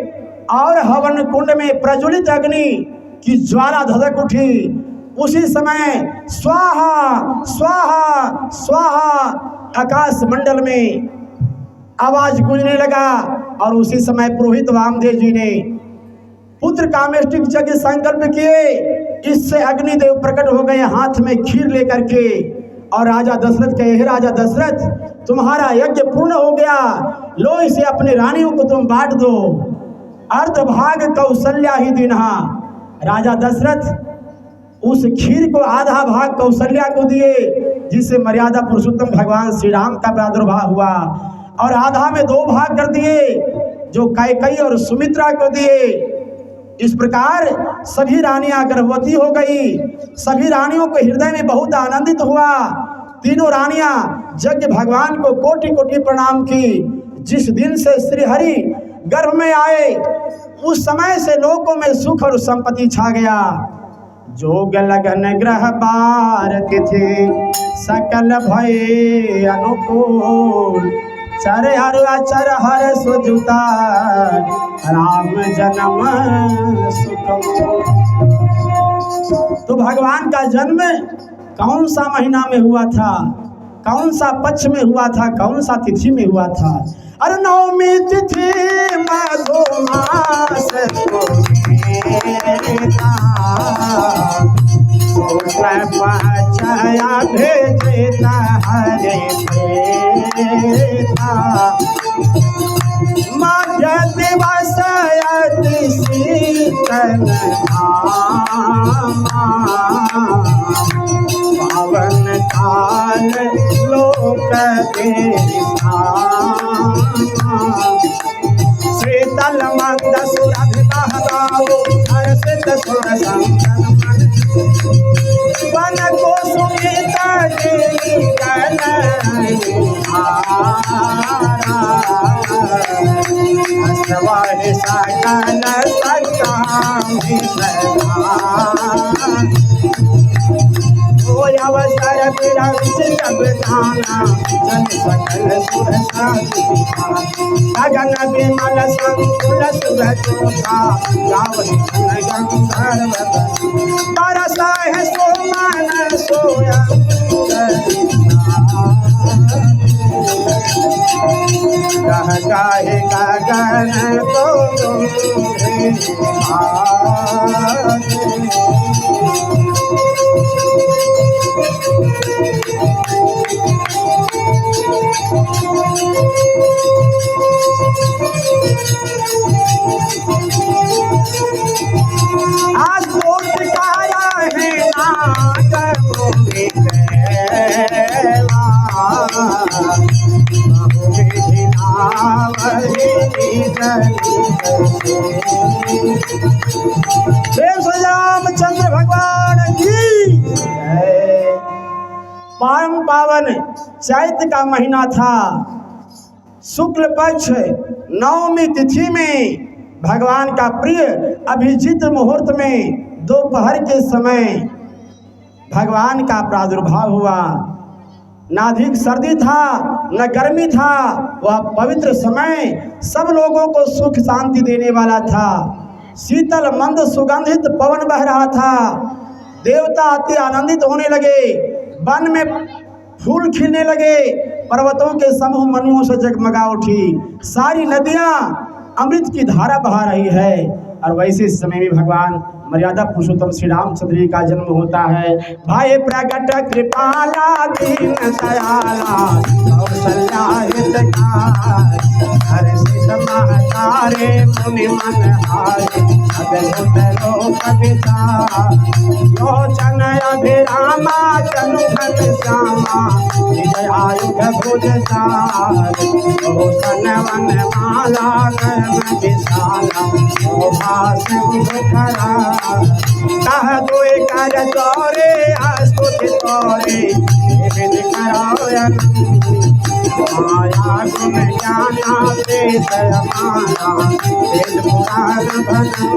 और हवन कुंड में प्रज्वलित अग्नि की ज्वाला धधक उठी। उसी समय स्वाहा स्वाहा स्वाहा आकाश मंडल में आवाज गूंजने लगा और उसी समय पुरोहित वामदेव जी ने पुत्र कामेष्टिक यज्ञ संकल्प किए। इससे अग्निदेव प्रकट हो गए हाथ में खीर लेकर के और राजा दशरथ कहे, हे राजा दशरथ, तुम्हारा यज्ञ पूर्ण हो गया, लो इसे अपने रानियों को तुम बांट दो, अर्धभाग कौशल्या ही दीन्हा। राजा दशरथ उस खीर को आधा भाग कौशल्या को दिए, जिससे मर्यादा पुरुषोत्तम भगवान श्री राम का प्रादुर्भाव हुआ, और आधा में 2 भाग कर दिए जो कैकेयी और सुमित्रा को दिए। इस प्रकार सभी रानियां गर्भवती हो गई। सभी रानियों को हृदय में बहुत आनंदित हुआ। तीनों रानियां यज्ञ भगवान को कोटि कोटि प्रणाम की। जिस दिन से श्री हरि गर्भ में आए उस समय से लोगों में सुख और संपत्ति छा गया। जोग लगन ग्रह बार तिथि सकल भय अनुकूल, चर हर अचर हर सुजुता राम जन्म सुख। तो भगवान का जन्म कौन सा महीना में हुआ था, कौन सा पक्ष में हुआ था, कौन सा तिथि में हुआ था? अरे नवमी तिथि मधुमास पहचाया भेजता हरे मध्य दिवस अति शीतल पावन काल लोक शीतल मंद सुरभिता हर्षित सुर संतन वन को सुमिता असवाहि सकल अवसर जब दाना जन सकल गगन विमल संकुल सुरचोता गावहि गंधर्व बरसा है सोमन सोया कह गाहे गगन तो आज काया है नागर रामचंद्र भगवान की परम पावन चैत का महीना था। शुक्ल पक्ष नवमी तिथि में भगवान का प्रिय अभिजीत मुहूर्त में दोपहर के समय भगवान का प्रादुर्भाव हुआ। न अधिक सर्दी था न गर्मी था, वह पवित्र समय सब लोगों को सुख शांति देने वाला था। शीतल मंद सुगंधित पवन बह रहा था। देवता अति आनंदित होने लगे, वन में फूल खिलने लगे, पर्वतों के समूह मनुओं से जगमगा उठी, सारी नदियां अमृत की धारा बहा रही है। और वैसे समय में भगवान मर्यादा पुरुषोत्तम श्री रामचंद्र जी का जन्म होता है। भाई प्रगट कृपाला दीन दयाला कौशल्या हितकार, हर्षित महतारे मुनि मन हारे अद्भुत लोक विचार। लोचन अभिरामा जनु घन श्यामा विजय आयुध भुज चार। सन वन माला कर्म विशाला कह दो कर तोरे स्तुति तोरे विधि करायन माया गुण ज्ञाना प्रेत माना वेद पुराण भनु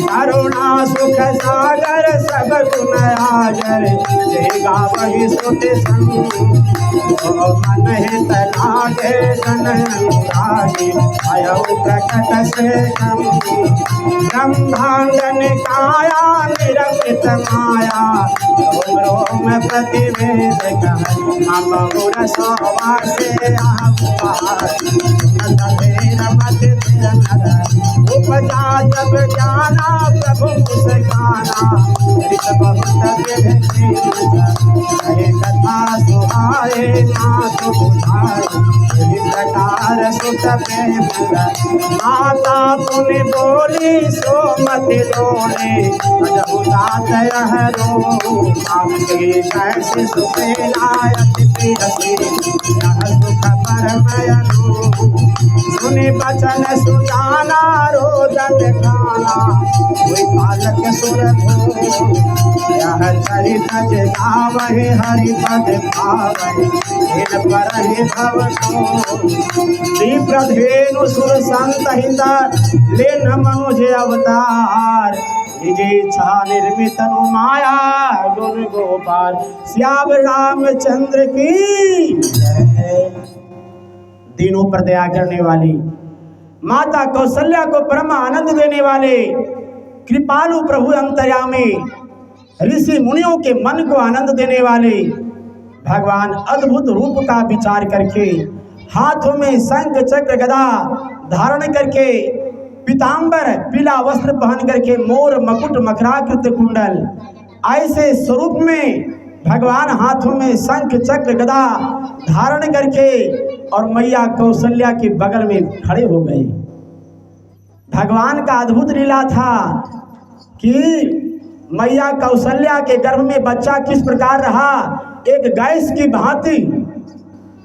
करुणा सुख सागर सब गुण आगर जय गावहि स्तुति संग मन हित लागे जन अनुरागी अयौ प्रकट से ब्रह्मांडन काया निरमित माया रोम रोम प्रतिवेद हम गुण सोवा से उपजा जब जाना प्रभु मुस्काना बहुत कथा सुहाए नाथ बुझाए प्रकार सुत प्रेम माता पुनि बोली सो मत डोले अजहुतात रो कैसे सुखेलायत प्रियसी सुख परमयनु सुनि बचन सुजाना रोदन खाना कोई बालक सुर यह चरित गावहि हरि पद पावहि इन परहि भव विप्रधेनु सुर संत हित लेन मनुज अवतार निज इच्छा निर्मित माया गुण गोपाल। श्याम रामचंद्र की जय। दीनों पर दया करने वाली माता कौशल्या को परम आनंद देने वाले कृपालु प्रभु अंतर्यामी ऋषि मुनियों के मन को आनंद देने वाले भगवान अद्भुत रूप का विचार करके हाथों में शंख चक्र गदा धारण करके पीतांबर पीला वस्त्र पहन करके मोर मकुट मकराकृत कुंडल ऐसे स्वरूप में भगवान हाथों में शंख चक्र गदा धारण करके और मैया कौशल्या के बगल में खड़े हो गए। भगवान का अद्भुत लीला था कि मैया कौशल्या के गर्भ में बच्चा किस प्रकार रहा, एक गैस की भांति,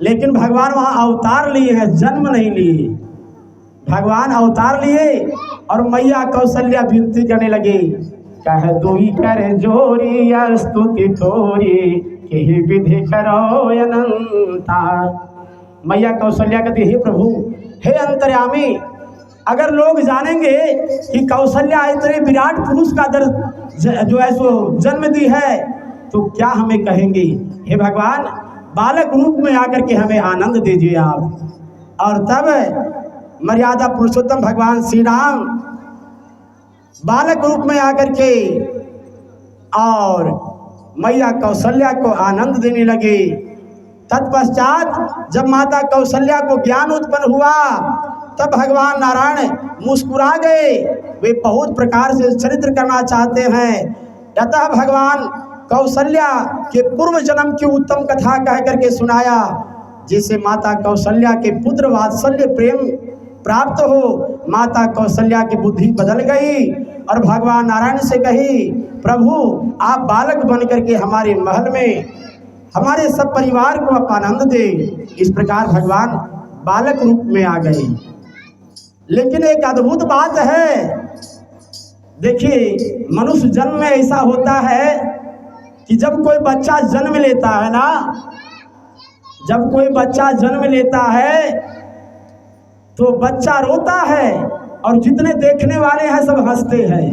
लेकिन भगवान वहाँ अवतार लिए हैं, जन्म नहीं लिए। भगवान अवतार लिए और मैया कौशल्या विनती करने लगे, कह दुई कर जोरी स्तुति थोरी कि विधि करो अनंता। मैया कौशल्या कहती, हे प्रभु, हे अंतर्यामी, अगर लोग जानेंगे कि कौशल्या इतने विराट पुरुष का जो है सो जन्म दी है तो क्या हमें कहेंगे। हे भगवान, बालक रूप में आकर के हमें आनंद दीजिए आप। और तब मर्यादा पुरुषोत्तम भगवान श्री राम बालक रूप में आकर के और मैया कौशल्या को आनंद देने लगे। तत्पश्चात जब माता कौशल्या को ज्ञान उत्पन्न हुआ तब भगवान नारायण मुस्कुरा गए। वे बहुत प्रकार से चरित्र करना चाहते हैं, अतः भगवान कौशल्या के पूर्व जन्म की उत्तम कथा कह करके सुनाया, जिससे माता कौशल्या के पुत्र वात्सल्य प्रेम प्राप्त हो। माता कौशल्या की बुद्धि बदल गई और भगवान नारायण से कही, प्रभु आप बालक बन करके हमारे महल में हमारे सब परिवार को आप आनंद दे। इस प्रकार भगवान बालक रूप में आ गए। लेकिन एक अद्भुत बात है, देखिए मनुष्य जन्म में ऐसा होता है कि जब कोई बच्चा जन्म लेता है ना, जब कोई बच्चा जन्म लेता है तो बच्चा रोता है और जितने देखने वाले हैं सब हंसते हैं,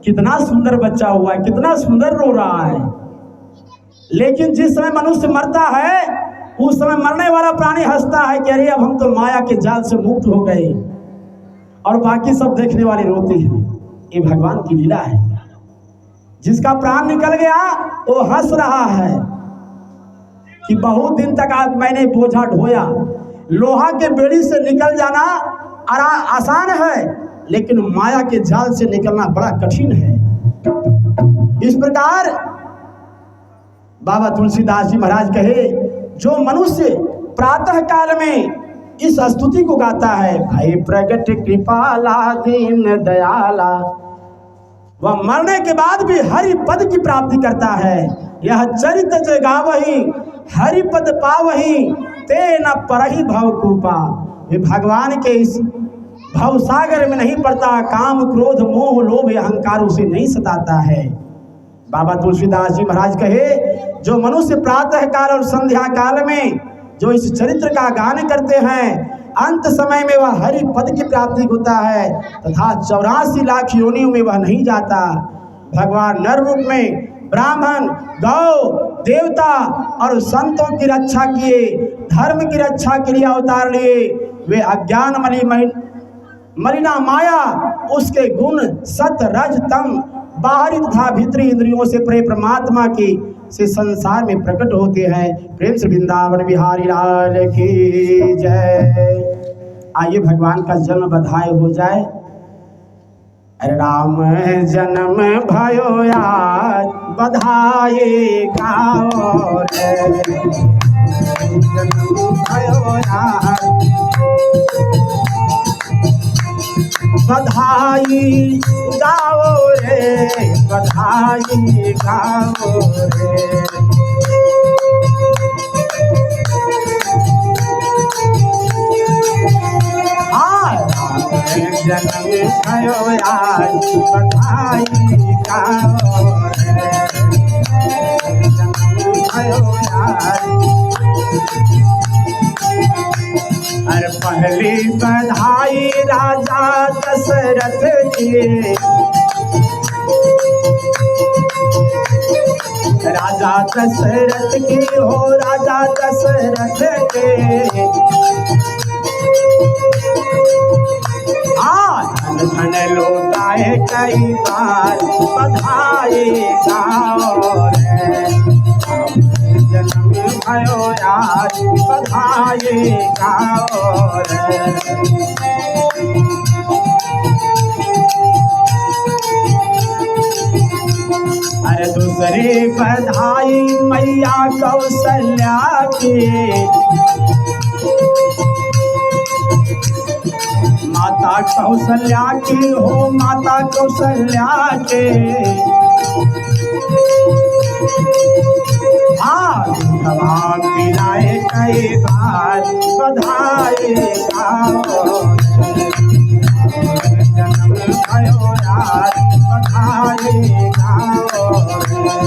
कितना सुंदर बच्चा हुआ है, कितना सुंदर रो रहा है। लेकिन जिस समय मनुष्य मरता है उस समय मरने वाला प्राणी हंसता है कि अरे अब हम तो माया के जाल से मुक्त हो गए, और बाकी सब देखने वाले रोते हैं। ये भगवान की लीला है। जिसका प्राण निकल गया वो हंस रहा है कि बहुत दिन तक आज मैंने बोझा ढोया। लोहा के बेड़ी से निकल जाना आसान है, लेकिन माया के जाल से निकलना बड़ा कठिन है। इस प्रकार बाबा तुलसीदास जी महाराज कहे, जो मनुष्य प्रातः काल में इस स्तुति को गाता है, भाई प्रगट कृपाला दीन दयाला, वह मरने के बाद भी हरि पद की प्राप्ति करता है। यह चरित जगावही हरि पद पावही, ते न परहि भव कूपा। वे भगवान के इस भव सागर में नहीं पड़ता, काम क्रोध मोह लोभ अहंकार उसे नहीं सताता है। बाबा तुलसीदास जी महाराज कहे, जो मनुष्य प्रातः काल और संध्या काल में जो इस चरित्र का गान करते हैं, अंत समय में वह हरि पद की प्राप्ति होता है तथा 84 लाख योनियों में वह नहीं जाता। भगवान नर रूप में ब्राह्मण गौ देवता और संतों की रक्षा किए, धर्म की रक्षा के लिए अवतार लिए। वे अज्ञान मलिना माया उसके गुण सत रज तम बाहरी तथा भीतरी इंद्रियों से प्रे परमात्मा की से संसार में प्रकट होते हैं। प्रेम से वृंदावन बिहारी लाल की जय। आइए भगवान का जन्म बधाई हो जाए। राम जन्म भयो आज बधाई गाओ रे, जन्म भयो आज बधाई गाओ रे, बधाई गाओ रे। जन्म भयो आज बधाई गाओ रे, जन्म भयो आज। अरे पहली बधाई राजा दशरथ की, राजा दशरथ की हो, राजा दशरथ के। धन लौटाए कई बार बधाई गाओ रे, जन्म भयो आज बधाई गाओ रे। अरे दूसरी बधाई मैया कौशल्या की, माता कौशल्या की हो, माता कौशल्या के। हाँ पिलाए कई बार बधाई गाओ रे, जन्म भयो आज बधाई गाओ रे।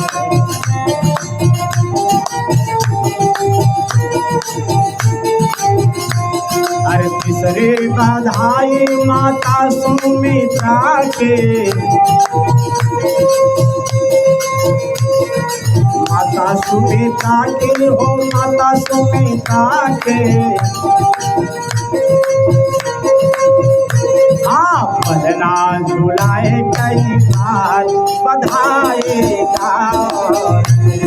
अरे तीसरी बधाई माता सुमित्रा के, माता सुमित्रा की हो, माता सुमित्रा के। बदना झुलाए कई बार बधाई गाओ रे,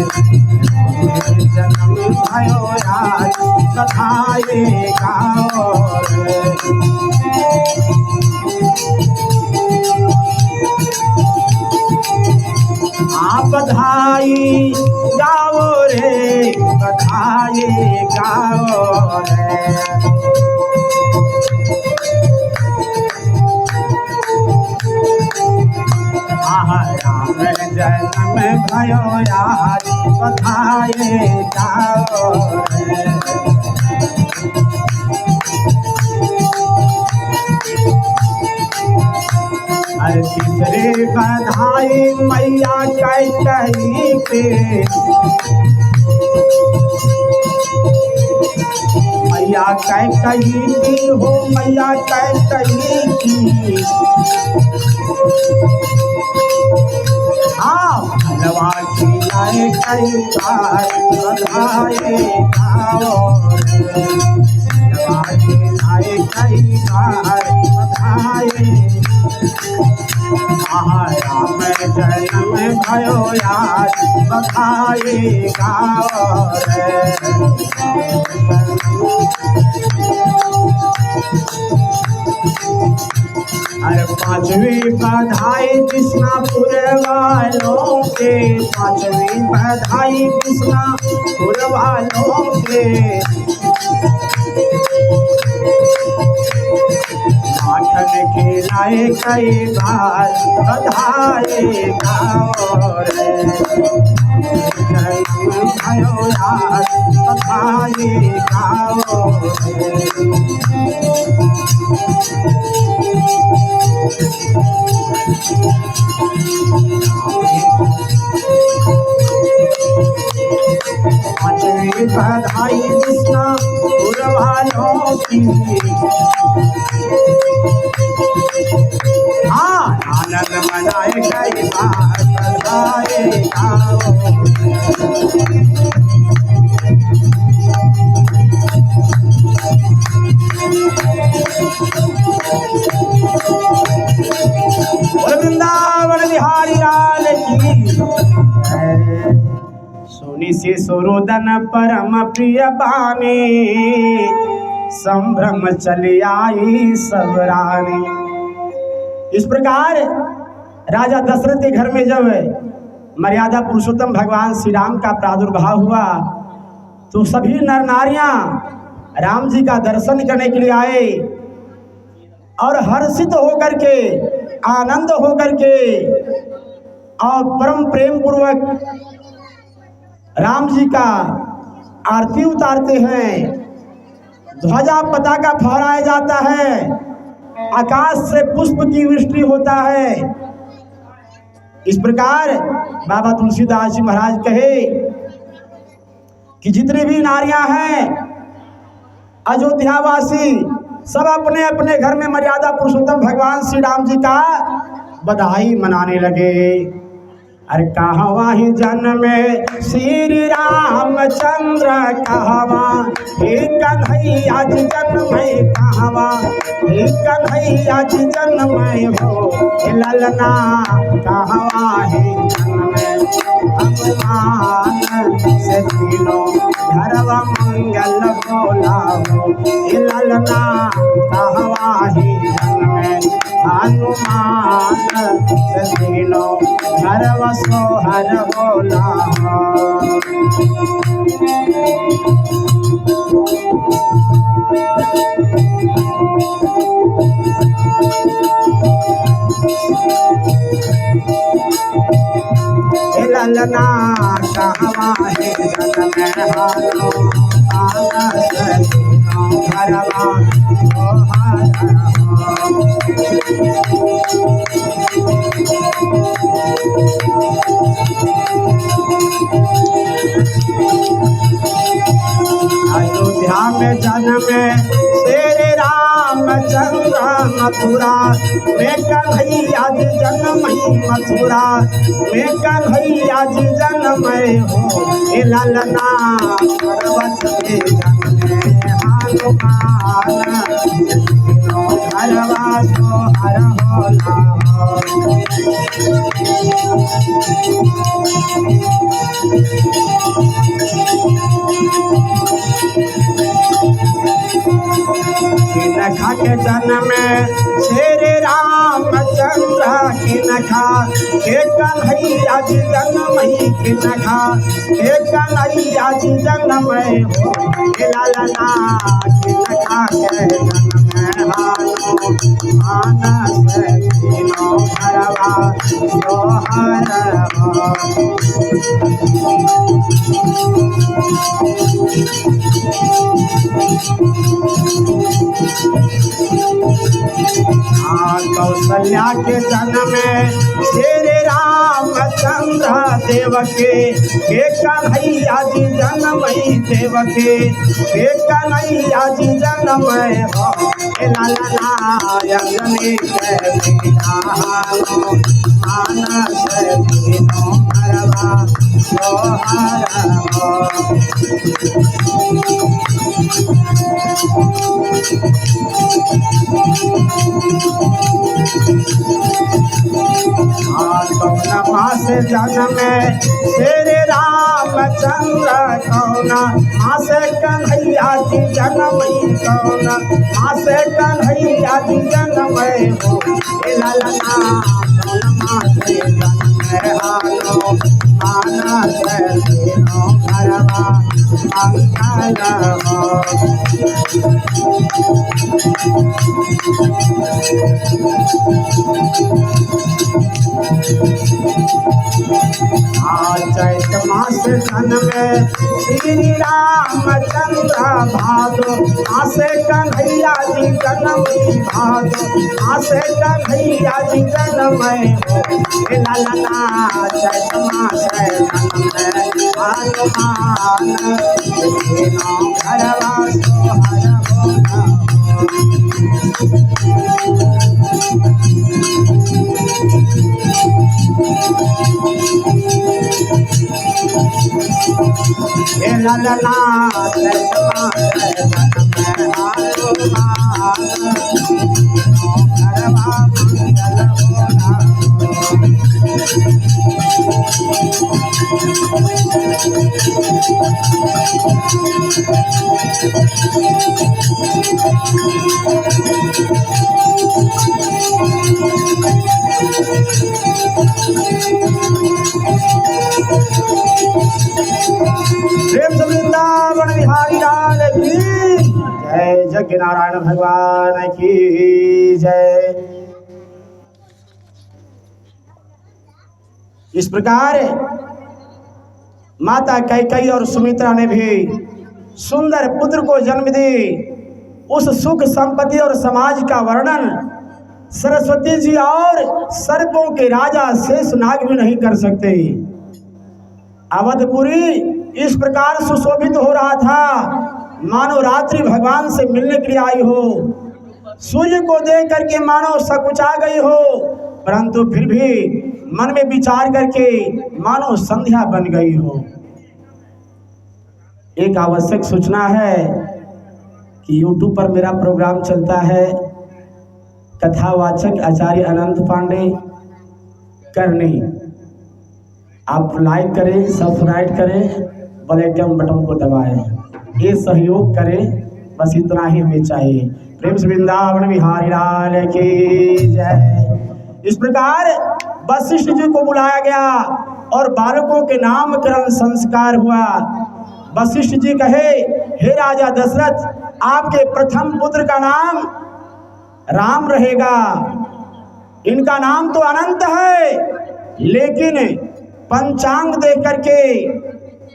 जन्म भयो आज बधाई गाओ रे। बधाई गाओ रे, बधाई गाओ रे। राम जन्म भयो आज बधाई गाओ रे। अरे तीसरी बधाई मैया कैकेयी के, मैया कै कही की हो मैया कै कही की भलवा खिलाए कई बार बधाए गाओ भलवा खिलाए कई बार बधाए राम जन्म भयो यार बधाए गाओ अरे पांचवी बधाई कृष्णापुर वालों के पांचवी बधाई कृष्णापुर वालों के माखन खिलाए कई बार बधाई गाओ रे जन्म भयो यार बधाई गाओ पांचवी बधाई कृष्णापुर वालों की आनंद मनाए कई बार बधाए गाओ वृंदावन बिहारी लाल की सोनी से सोरोदन परम प्रिय बानी संभ्रम चली आई सब रानी। इस प्रकार राजा दशरथ के घर में जब मर्यादा पुरुषोत्तम भगवान श्री राम का प्रादुर्भाव हुआ तो सभी नर नारियां राम जी का दर्शन करने के लिए आए और हर्षित होकर के आनंद होकर के और परम प्रेम पूर्वक राम जी का आरती उतारते हैं, ध्वजा पताका फहराया जाता है, आकाश से पुष्प की वृष्टि होता है। इस प्रकार बाबा तुलसीदास जी महाराज कहे कि जितनी भी नारियां हैं अयोध्यावासी सब अपने अपने घर में मर्यादा पुरुषोत्तम भगवान श्री राम जी का बधाई मनाने लगे। अरे कहवा ही जन्मे श्री रामचंद्र कहवा हे कन्हैया जी जन्मे कहवा हे कन्हैया जी जन्मे हो ललना कहवा हे जन्मे भगवान से तीनों घरवा मंगल बोला हो ललना कहवा हे जन्मे हनुमान से तीनों घरवा सोहर बोला ललना कहवा है जन्म हनुमान से तीनों घरवा सोहर अयोध्या में जन्मे श्री रामचंद्र मथुरा में कन्हैया जी जन्म ही मथुरा में कन्हैया जी जन्म हो ललना पर्वत में जन्मे हनुमान घरवा सोहर होला किनखा के जन्म श्री रामचंद्र किनखा के कन्हैया जी जन्म ही किनखा के कन्हैया जी जन्म हो ललना किनखा के जन्म हनुमान से तीनों घरवा सोहर कौशल्या कौशल्या के जन्म में श्री रामचंद्र देव के कन्हैया जी जन्म देव के कन्हैया जी जन्म हो लालना अंजनी के बिहानो मानस बिनो भरवा सोहर हो। कौन मास जन्म श्री रामचंद्र कौन मास कन्हैया जी जन्म कौन मास कन्हैया जी जन्म हो लालना कौन मास जन्म हालो मानस बिनो भरवा मंगल हो। चैत मास जन्म श्री रामचंद्र भादो मास कन्हैया जी जन्म भादो मास कन्हैया जी जन्म हो लालना चैत मास जन्म हनुमान बिनो भरवा सोहर हो। ललना प्रेम से वृंदावन बिहारी लाल की जय। जय नारायण भगवान की जय। इस प्रकार माता कैकेयी और सुमित्रा ने भी सुंदर पुत्र को जन्म दी। उस सुख संपत्ति और समाज का वर्णन सरस्वती जी और सर्पों के राजा शेषनाग भी नहीं कर सकते। अवधपुरी इस प्रकार सुशोभित हो रहा था मानो रात्रि भगवान से मिलने के लिए आई हो। सूर्य को देख करके मानो सकुचा गई हो, परंतु फिर भी मन में विचार करके मानो संध्या बन गई हो। एक आवश्यक सूचना है कि YouTube पर मेरा प्रोग्राम चलता है, कथावाचक आचार्य अनंत पांडे करनी। आप लाइक करें, सब्सक्राइब करें, बेल आइकन बटन को दबाएं, ये सहयोग करें, बस इतना ही हमें चाहिए। प्रेम से वृंदावन बिहारी लाल की जय। इस प्रकार वशिष्ठ जी को बुलाया गया और बालकों के नामकरण संस्कार हुआ। वशिष्ठ जी कहे, हे राजा दशरथ, आपके प्रथम पुत्र का नाम राम रहेगा। इनका नाम तो अनंत है, लेकिन पंचांग देख करके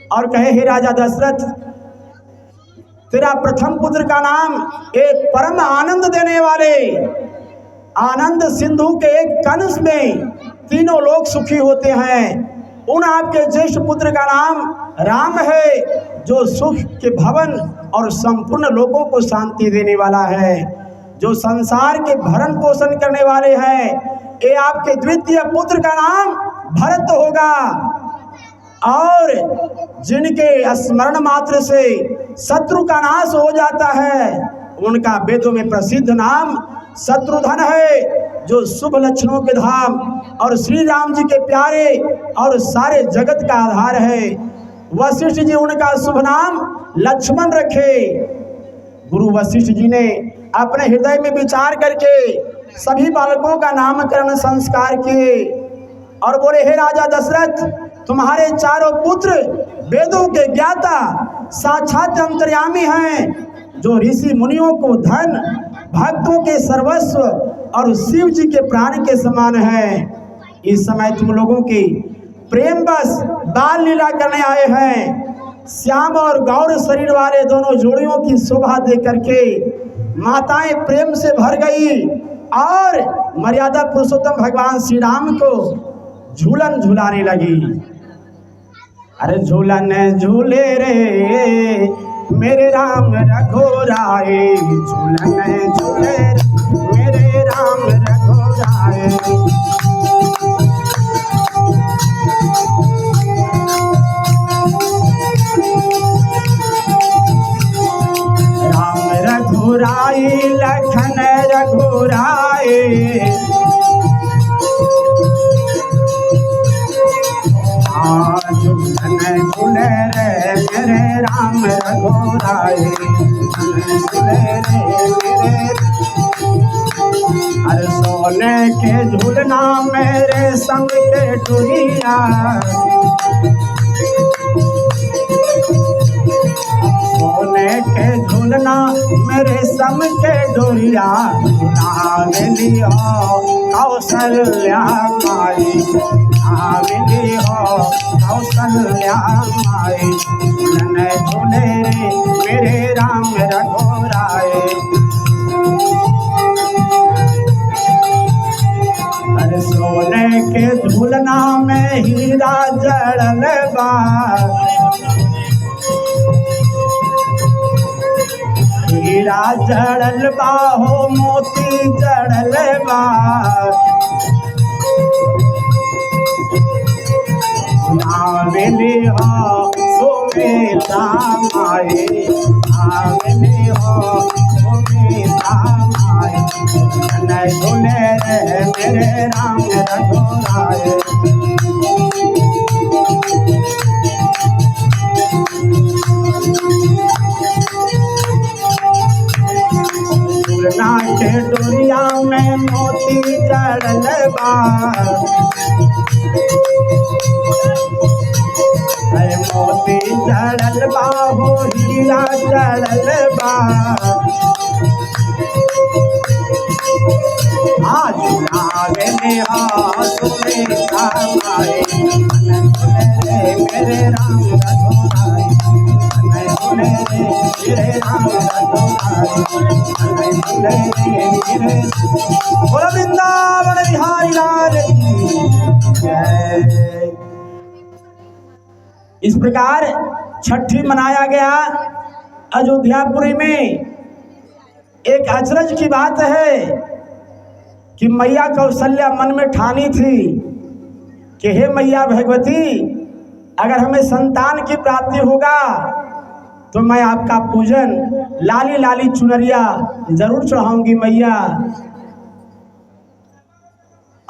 और कहे, हे राजा दशरथ, तेरा प्रथम पुत्र का नाम एक परम आनंद देने वाले आनंद सिंधु के एक कंस में तीनों लोग सुखी होते हैं, उन आपके ज्येष्ठ पुत्र का नाम राम है, जो सुख के भवन और संपूर्ण लोगों को शांति देने वाला है, जो संसार के भरण पोषण करने वाले हैं। ये आपके द्वितीय पुत्र का नाम भरत होगा, और जिनके स्मरण मात्र से शत्रु का नाश हो जाता है, उनका वेदों में प्रसिद्ध नाम शत्रुघ्न है, जो शुभ लक्षणों के धाम और श्री राम जी के प्यारे और सारे जगत का आधार है। वशिष्ठ जी उनका शुभ नाम लक्ष्मण रखे। गुरु वशिष्ठ जी ने अपने हृदय में विचार करके सभी बालकों का नामकरण संस्कार किए और बोले, हे राजा दशरथ, तुम्हारे चारों पुत्र वेदों के ज्ञाता साक्षात अंतर्यामी हैं, जो ऋषि मुनियों को धन, भक्तों के सर्वस्व और शिव जी के प्राण के समान हैं। इस समय तुम लोगों की प्रेम बस बाल लीला करने आए हैं। श्याम और गौर शरीर वाले दोनों जोड़ियों की शोभा देख करके माताएं प्रेम से भर गई और मर्यादा पुरुषोत्तम भगवान श्री राम को झूलन झुलाने लगी। अरे झूलन झूले रे मेरे राम रघुराए, झूलन झूले रे मेरे राम रघुराए। राम रघुराए लखन रघुराए, झूलन झूले रे मेरे राम रघुराए, झूलन झूले रे मेरे। अरे सोने के झूलना मेरे संग के डोरिया, सोने के झूलना मेरे संग के डोरिया, झूलावेली हो कौशल्या माई, झूलावेली हो कौशल्या माई। झूलन झूले रे मेरे राम रघुराए। अरे सोने के झूलना में हीरा जड़ल बा, हीरा जड़ल बा हो मोती जड़ल बा। आवेली हो सुमित्रा माई, आवेली हो सुमित्रा माई। झूलन झूले रे मेरे राम रघुराए। झूलना के डोरिया में मोती जड़ल बा, मोती जड़ल बा हो हीरा जड़ल बा। झूलावेली हो सुमित्रा माई, झूलन झूले रे मेरे राम रघुराए, झूलन झूले रे मेरे राम रघुराए, झूलन झूले रे मेरे। बोलो वृंदावन बिहारी लाल की जय। इस प्रकार छठी मनाया गया अयोध्यापुरी में। एक अचरज की बात है कि मैया कौशल्या मन में ठानी थी कि हे मैया भगवती, अगर हमें संतान की प्राप्ति होगा तो मैं आपका पूजन लाली लाली चुनरिया जरूर चढ़ाऊंगी मैया।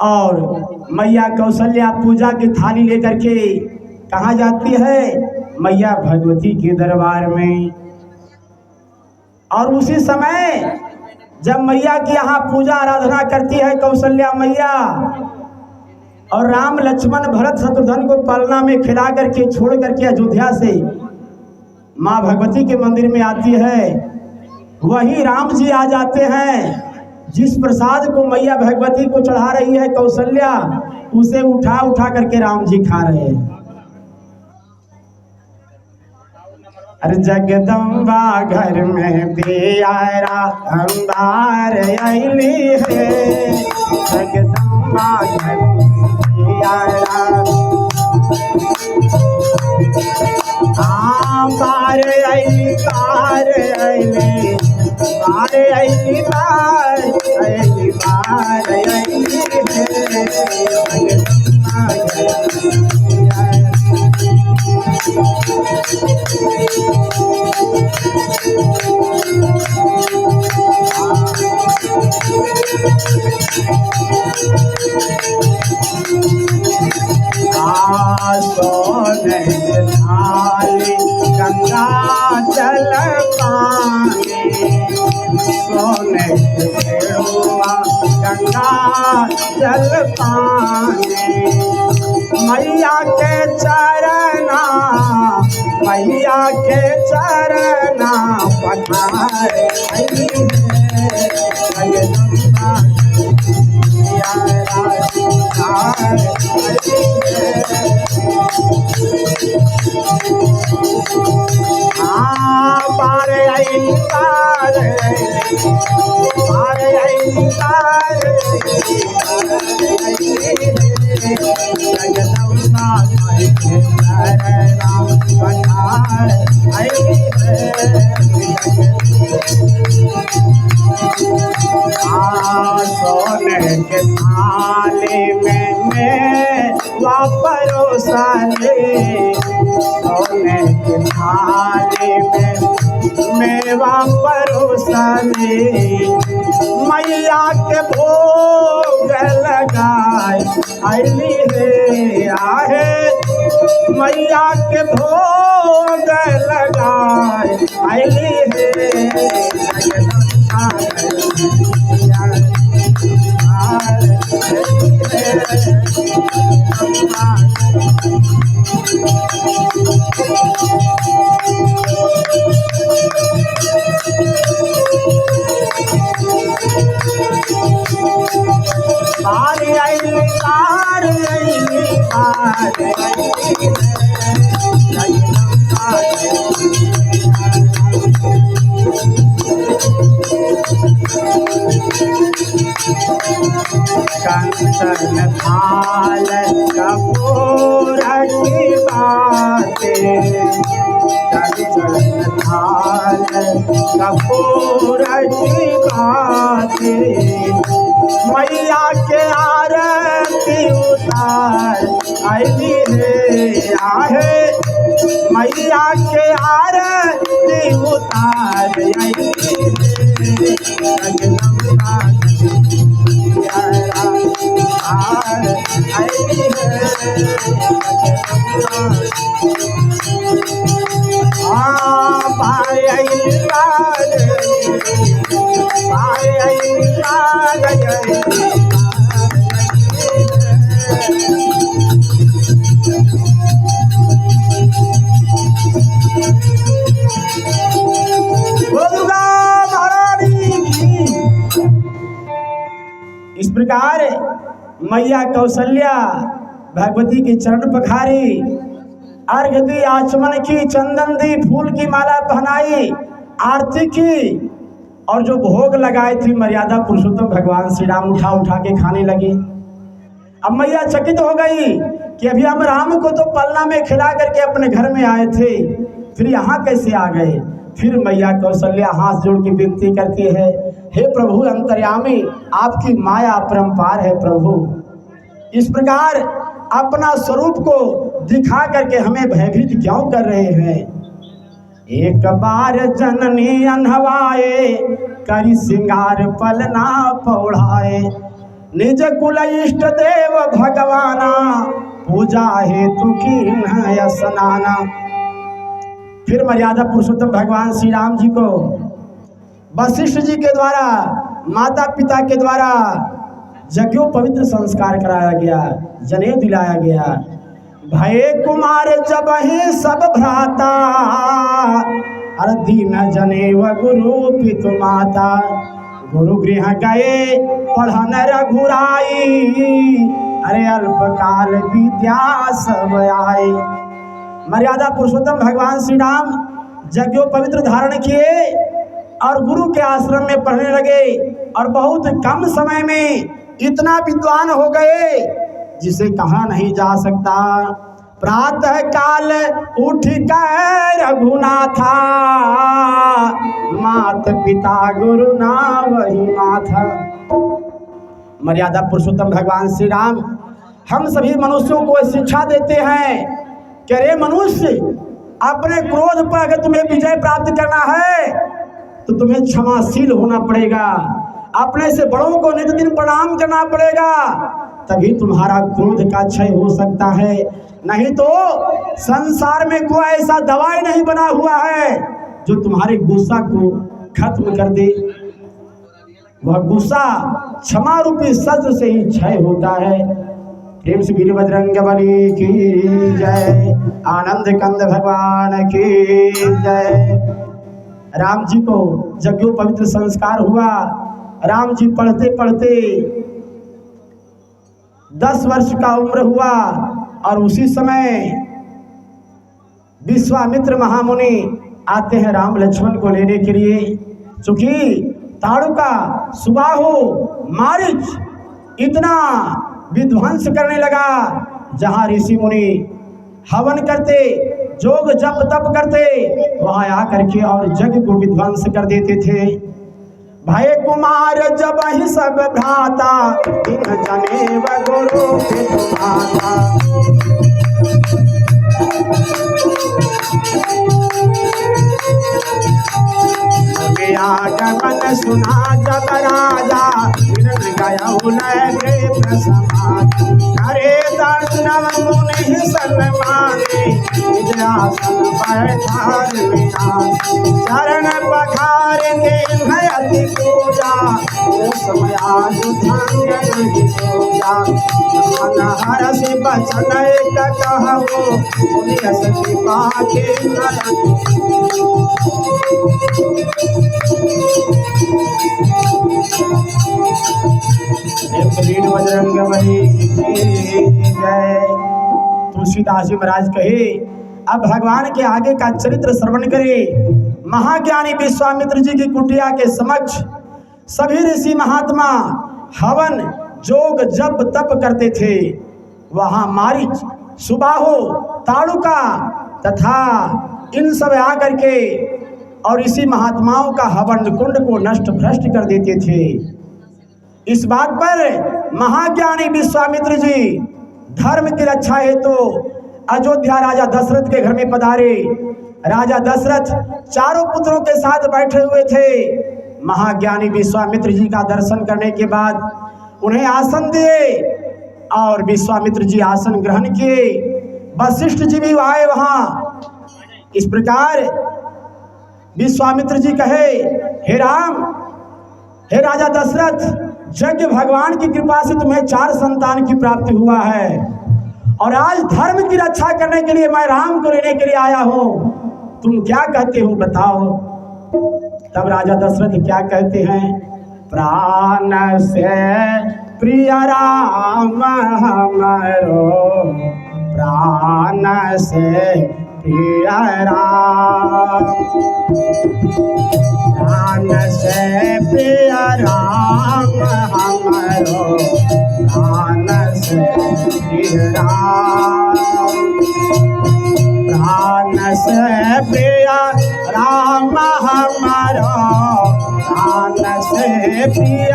और मैया कौशल्या पूजा की थाली लेकर के कहाँ जाती है? मैया भगवती के दरबार में। और उसी समय जब मैया की यहाँ पूजा आराधना करती है कौशल्या मैया, और राम लक्ष्मण भरत शत्रुघ्न को पलना में खिला करके छोड़ करके अयोध्या से माँ भगवती के मंदिर में आती है, वही राम जी आ जाते हैं। जिस प्रसाद को मैया भगवती को चढ़ा रही है कौशल्या, उसे उठा उठा करके राम जी खा रहे हैं। अरे जगदम्बा घर में बेयारा अंबार अली है, जगदम्बा घर में बेयारा बार अली बार अली बार अली बार अली बार अली है, जगदम्बा घर में सोने थाली गंगा जल पानी, सोने गेरुआ गंगा जल पानी। मैया के चरना मैया के चरना पठार पार आई पार पार आई पार जगदम्बा माई के राम पधार आई है। सोने के थाली में मेवा परोसने, सोने के थाली में मेवा परोसने, मैया के भोग लगाए आईली रे आहे, मैया के भोग लगाए आईली रे। बारी आईली बारी आईली बारी कंचन थाल कपूर की बातें, कंचन थाल कपूर की बातें, मैया के आरती उतार आईली रे आहे, मैया के आरती उतार आईली रे। जगदम्बा इस प्रकार मैया कौशल्या भगवती के चरण पखारी, अर्घ दी, आचमन की, चंदन दी, फूल की माला पहनाई, आरती की और जो भोग लगाए थी मर्यादा पुरुषोत्तम भगवान श्री राम उठा उठा के खाने लगे। अब मैया चकित हो गई कि अभी हम राम को तो पलना में खिला करके अपने घर में आए थे, फिर यहाँ कैसे आ गए। फिर मैया कौशल्या हाथ जोड़ के विनती करती है, हे प्रभु अंतर्यामी, आपकी माया अपरंपार है प्रभु। इस प्रकार अपना स्वरूप को दिखा करके हमें भयभीत क्यों कर रहे हैं। एक बार जननी अनहवाए, करी सिंगार पलना पौढ़ाए, निज कुल इष्ट देव भगवाना, पूजा हेतु की स्नाना। फिर मर्यादा पुरुषोत्तम भगवान श्री राम जी को वशिष्ठ जी के द्वारा, माता पिता के द्वारा यज्ञो पवित्र संस्कार कराया गया, जनेऊ दिलाया गया। भये कुमार जब ही सब भ्राता, अरे दीन जनेऊ गुरु पितु माता, गुरु गृह गए पढ़न रघुराई, अरे अल्पकाल विद्या सब आई। मर्यादा पुरुषोत्तम भगवान श्री राम यज्ञो पवित्र धारण किए और गुरु के आश्रम में पढ़ने लगे और बहुत कम समय में इतना विद्वान हो गए जिसे कहा नहीं जा सकता। प्रातः काल उठ कर रघुनाथा, मात पिता गुरु ना वही माथा। मर्यादा पुरुषोत्तम भगवान श्री राम हम सभी मनुष्यों को शिक्षा देते हैं कि अरे मनुष्य, अपने क्रोध पर अगर तुम्हें विजय प्राप्त करना है तो तुम्हें क्षमाशील होना पड़ेगा, अपने से बड़ों को नित्य दिन प्रणाम करना पड़ेगा, तभी तुम्हारा क्रोध का क्षय हो सकता है। नहीं तो संसार में कोई ऐसा दवाई नहीं बना हुआ है जो तुम्हारे गुस्सा को खत्म कर दे। वह गुस्सा क्षमा रूपी शस्त्र से ही क्षय होता है। प्रेम से वीरभद्रंग बली की जय, आनंद कंद भगवान की जय। राम जी को यज्ञो पवित्र संस्कार हुआ। राम जी पढ़ते पढ़ते 10 वर्ष का उम्र हुआ और उसी समय विश्वामित्र महामुनि आते हैं राम लक्ष्मण को लेने के लिए। चूंकि ताड़ुका, सुबाहु, मारीच इतना विध्वंस करने लगा, जहां ऋषि मुनि हवन करते, जोग जप तप करते, वहां आकर के और जग को विध्वंस कर देते थे। भय कुमार जब ही सब भ्राता, इन जनेव गुरु के तुम्हारा। आगमन सुना जब राजा, गया करे दंडव मुनि सन्माने, आसन बैठार चरण पखार के भयति पूजा, समय मन हरस बचन कहबो, मुनियस कृपा के बजरंगबली जय। तुलसीदास जी महाराज कहे, अब भगवान के आगे का चरित्र श्रवण करे। महाज्ञानी विश्वामित्र जी की कुटिया के समक्ष सभी ऋषि महात्मा हवन जोग जप तप करते थे। वहां मारीच, सुबाहु, ताड़ुका तथा इन सब आकर के और ऋषि महात्माओं का हवन कुंड को नष्ट भ्रष्ट कर देते थे। इस बात पर महाज्ञानी विश्वामित्र जी धर्म की रक्षा हेतु अयोध्या राजा दशरथ के घर में पधारे। राजा दशरथ चारों पुत्रों के साथ बैठे हुए थे। महाज्ञानी विश्वामित्र जी का दर्शन करने के बाद उन्हें आसन दिए और विश्वामित्र जी आसन ग्रहण किए। वशिष्ठ जी भी आए वहां। इस प्रकार विश्वामित्र जी कहे, हे राम, हे राजा दशरथ, यज्ञ भगवान की कृपा से तुम्हें 4 संतान की प्राप्ति हुआ है और आज धर्म की रक्षा करने के लिए मैं राम को लेने के लिए आया हूं। तुम क्या कहते हो बताओ। तब राजा दशरथ क्या कहते हैं, प्राण से प्रिय राम हमारो, प्राण से प्रिय राम, प्राण से प्रिय राम हमारो, प्राण से प्रिय राम, प्राण से प्रिय राम हमारो, प्राण से प्रिय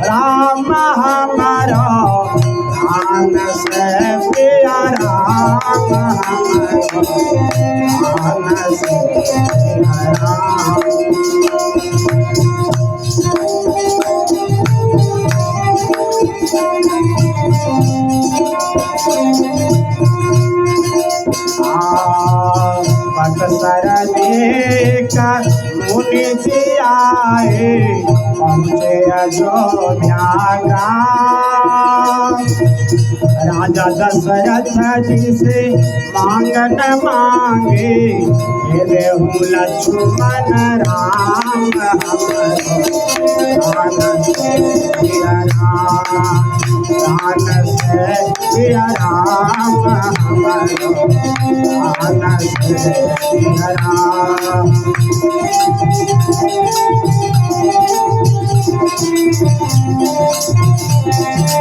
राम हमारो, प्राण से प्रिय राम हमारो, प्राण से प्रिय राम। बक्सर देकर मुनि जी आए, पहुँचे अयोध्या ग्राम। राजा दशरथ जी से मांगन मांगे, देहु लक्ष्मण राम प्राण से प्रिय राम, प्राण से प्रिय राम हमारो, प्राण से प्रिय राम।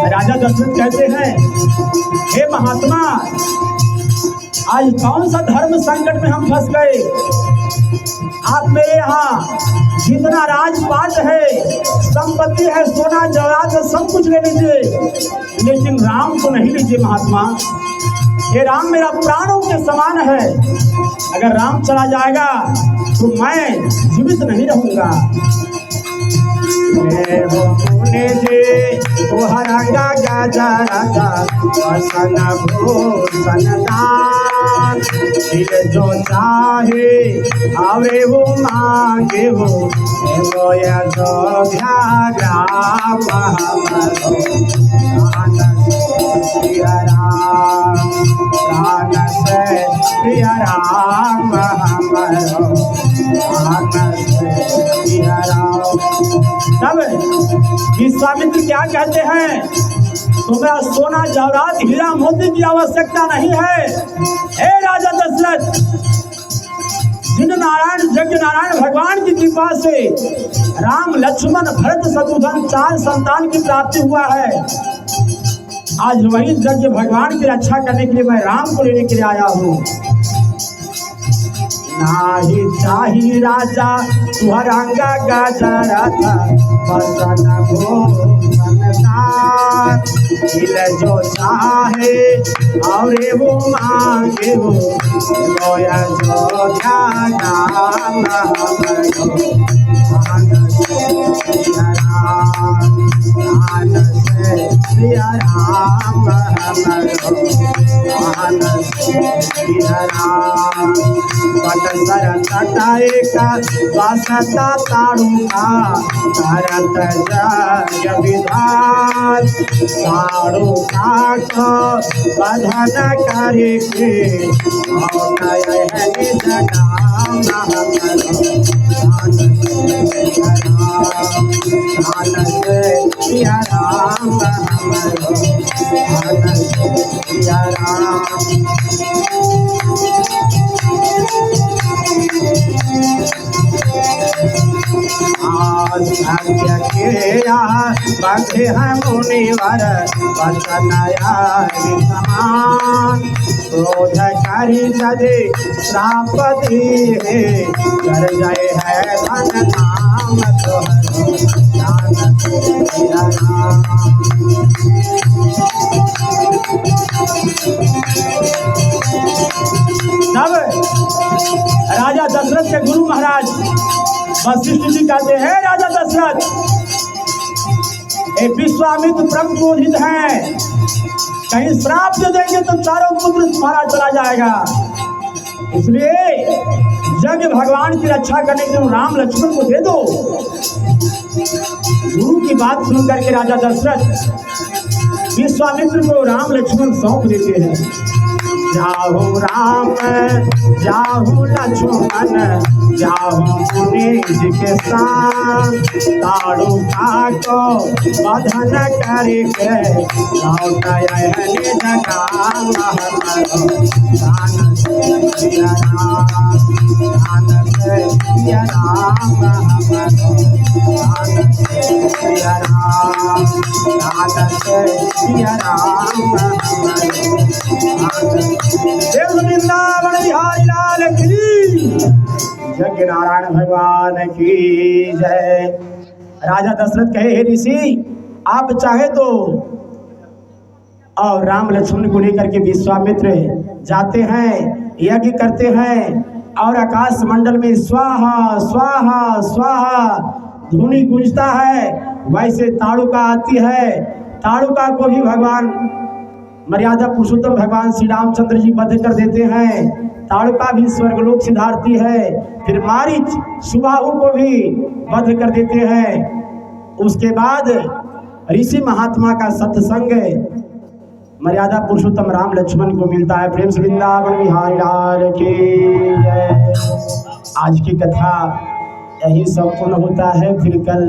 राजा दशरथ कहते हैं, हे महात्मा, आज कौन सा धर्म संकट में हम फंस गए। आप मेरे यहाँ जितना राजपाट है, संपत्ति है, सोना जवाहरात सब कुछ ले लीजिए, लेकिन राम को नहीं लीजिए महात्मा। ये राम मेरा प्राणों के समान है। अगर राम चला जाएगा तो मैं जीवित नहीं रहूंगा। मुनि जी तुहरंगा गजरता वसन भूषण दान, दिल जो चाहे आवे वो मांगे वो, अयोध्या ग्राम हमारो, प्राण से प्रिय राम, प्राण से प्रिय राम हमारो, प्राण से प्रिय राम। तब विश्वामित्र क्या कहते हैं, तुम्हें सोना जवाहरात हीरा मोती की आवश्यकता नहीं है। हे राजा दशरथ, जिन नारायण यज्ञ नारायण भगवान की कृपा से राम लक्ष्मण भरत शत्रुघ्न 4 संतान की प्राप्ति हुआ है। आज वही यज्ञ भगवान की रक्षा करने के लिए मैं राम को लेने के लिए आया हूँ। नाही चाही राजा तुहरंगा गजरथ बसन भूषणदार, दिल जो चाहे और वो मांगे हो लोया जो नाम सिया राम सर तटाए का वासता ताड़ूका करत जग विधान, ताड़ूका को बधन करके सिया राम सिया राम। भाग्य के बंधे हैं मुनिवर वचनया समान, क्रोध करी जदि श्राप दिए कर जय है धन नाम तब राजा दशरथ के गुरु महाराज वशिष्ठ जी कहते हैं, राजा दशरथ एक विश्वामित्र परम क्रोधित हैं, कहीं श्राप दे देंगे तो चारों पुत्र तुम्हारा चला जाएगा। इसलिए यज्ञ भगवान की रक्षा करने के लिए राम लक्ष्मण को दे दो। गुरु की बात सुन करके राजा दशरथ विश्वामित्र को राम लक्ष्मण सौंप देते हैं। जाहु राम जाहु लक्ष्मण जाहु मुनि जी के साथ, ताड़ूका को बधन करके लौट आए निज गाम। सिया देव वृंदावन बिहारी लाल की यज्ञ नारायण भगवान की जय। राजा दशरथ कहे, हे ऋषि आप चाहे तो, और राम लक्ष्मण को लेकर के विश्वामित्र जाते हैं, यज्ञ करते हैं और आकाश मंडल में स्वाहा स्वाहा स्वाहा ध्वनि गूंजता है। वैसे ताड़ूका आती है, ताड़ूका को भी भगवान मर्यादा पुरुषोत्तम भगवान श्री रामचंद्र जी वध कर देते हैं। ताड़ूका भी स्वर्गलोक सिधारती है। फिर मारीच सुबाहु को भी वध कर देते हैं। उसके बाद ऋषि महात्मा का सत्संग मर्यादा पुरुषोत्तम राम लक्ष्मण को मिलता है। प्रेम से वृंदावन बिहारी लाल की जय। आज की कथा यही संपूर्ण होता है। फिर कल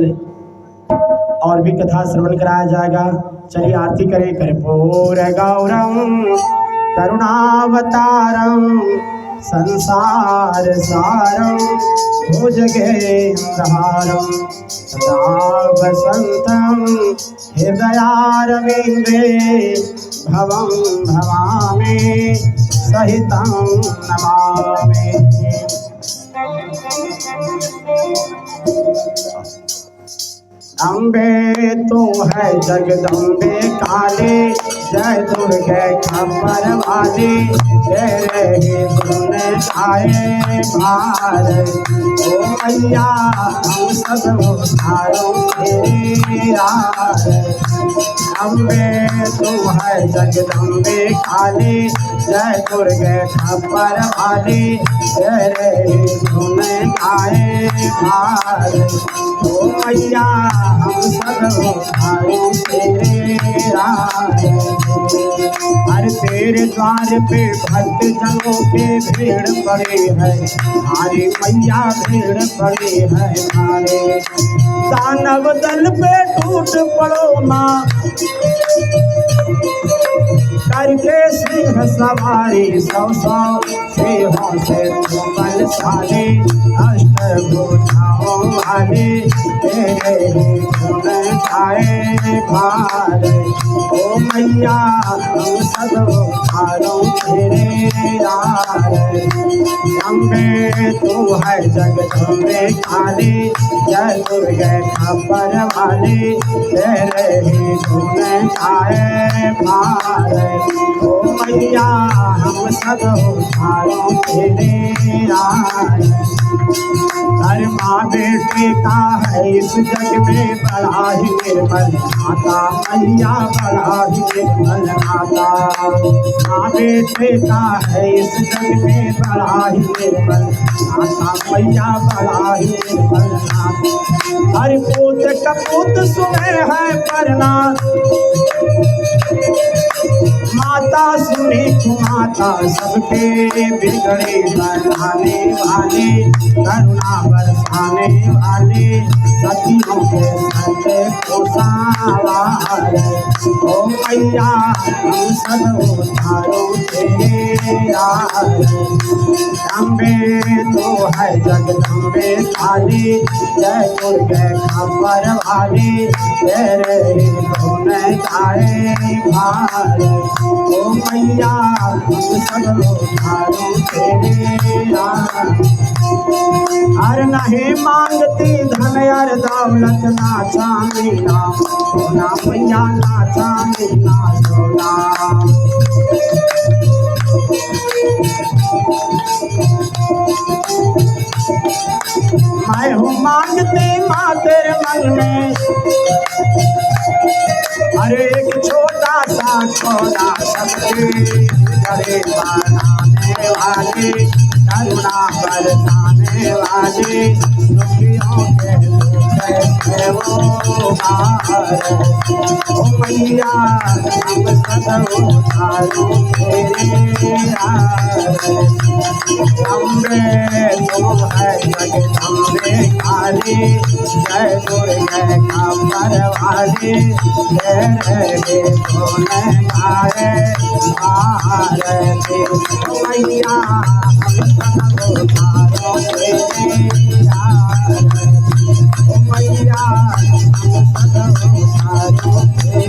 और भी कथा श्रवण कराया जाएगा। चलिए आरती करें। कर्पूर गौरम करुणावतारम संसार सारम भुजगेन्द्रहारम सदा वसंतम हृदयारविंदे भवं भवामि सहितं नमामि। अम्बे तू है जगदम्बे काली, जय दुर्गे खबर वाली, तेरे ही गुण आए भार। ओ मैया हम सब उधारों तेरी यार। अम्बे तू है जगदम्बे काली, जय दुर्गे खबर वाली, तेरे ही गुण आए भार। ओ मैया हम सब उधारों तेरे यार। हर तेरे द्वार पे भक्त जनों के भीड़ पड़े है, हमारी मैया भीड़ पड़े है हमारे। दानव दल पे टूट पड़ो माँ, करके सिंह सवारी, 100 सिंहों से बलशाली अष्टभुजाओं वाली तेरे ही गुण गाए भार। ओ मैया हम सब उतारों तेरे यार। अम्बे तू है जगदम्बे काली जय दुर्गे खबर वाली तेरे ही गुण गाए भार। ओ मैया हम सब उतारों तेरे यार। हर माँ बेटे का है इस जग में बड़ा ही निर्मल माता मैया बड़ा ही निर्मल माता। माँ बेटे का है इस जग में बड़ा ही निर्मल माता मैया बड़ा ही निर्मल माता। हर पूत कपूत सुने है परना माता सुनी तू माता सबके बिगड़े बनाने वाली करुणा बरसाने वाली सतियों के सत्य को सावार। ओ मैया हम सब उतारों तेरे यार। अम्बे तो है जगदम्बे काली जय दुर्गे खबर वाली तेरे ही गुण गाए भार। ओ मैया हम सब उतारों तेरे यार। हर नहीं मांगती धन यार दौलत ना चांदी ना सोना मैया ना चांदी ना सोना। मैं हूँ मांगती माँ तेरे मन में अरे एक छोटा सा छोटा सबके गले बनाने वाली करुणा बरसाने वाली दुखियों के कैसे वो बाहर। ओ मैया हम सब उतारों तेरे यार। अम्बे तू है जगदम्बे काली जय दुर्गे खबर वाली तेरे ही गुण गाए भारती। मैया हम सब उतारों तेरे यार। ओ मैया हम सब उतारों तेरे।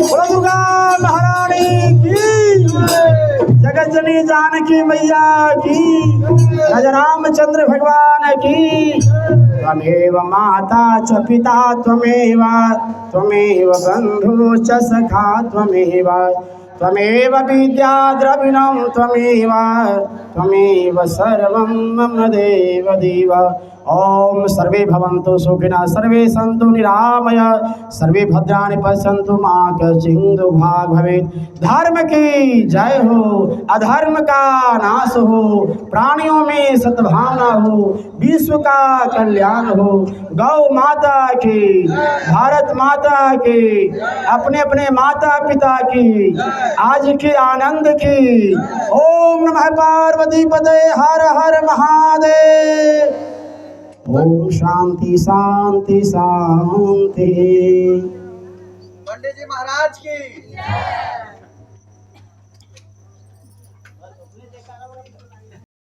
बोलो दुर्गा महारानी की जगत जननी जानकी मैया की राजा रामचंद्र भगवान की। त्वमेव माता च पिता त्वमेव त्वमेव बन्धु च सखा त्वमेव त्वमेव विद्या द्रविणं त्वमेव त्वमेव सर्वं मम देव देव। ओम सर्वे भवन्तु सुखिनः सर्वे सन्तु निरामय सर्वे भद्राणि पश्यन्तु मा कश्चित् दुर्भाग् भवेत्। धर्म की जय हो अधर्म का नाश हो प्राणियों में सद्भावना हो विश्व का कल्याण हो। गौ माता की भारत माता की अपने अपने माता पिता की आज की आनंद की। ओम नमः पार्वती पते हर हर महादेव। ओम शांति शांति शांति। पंडित जी महाराज की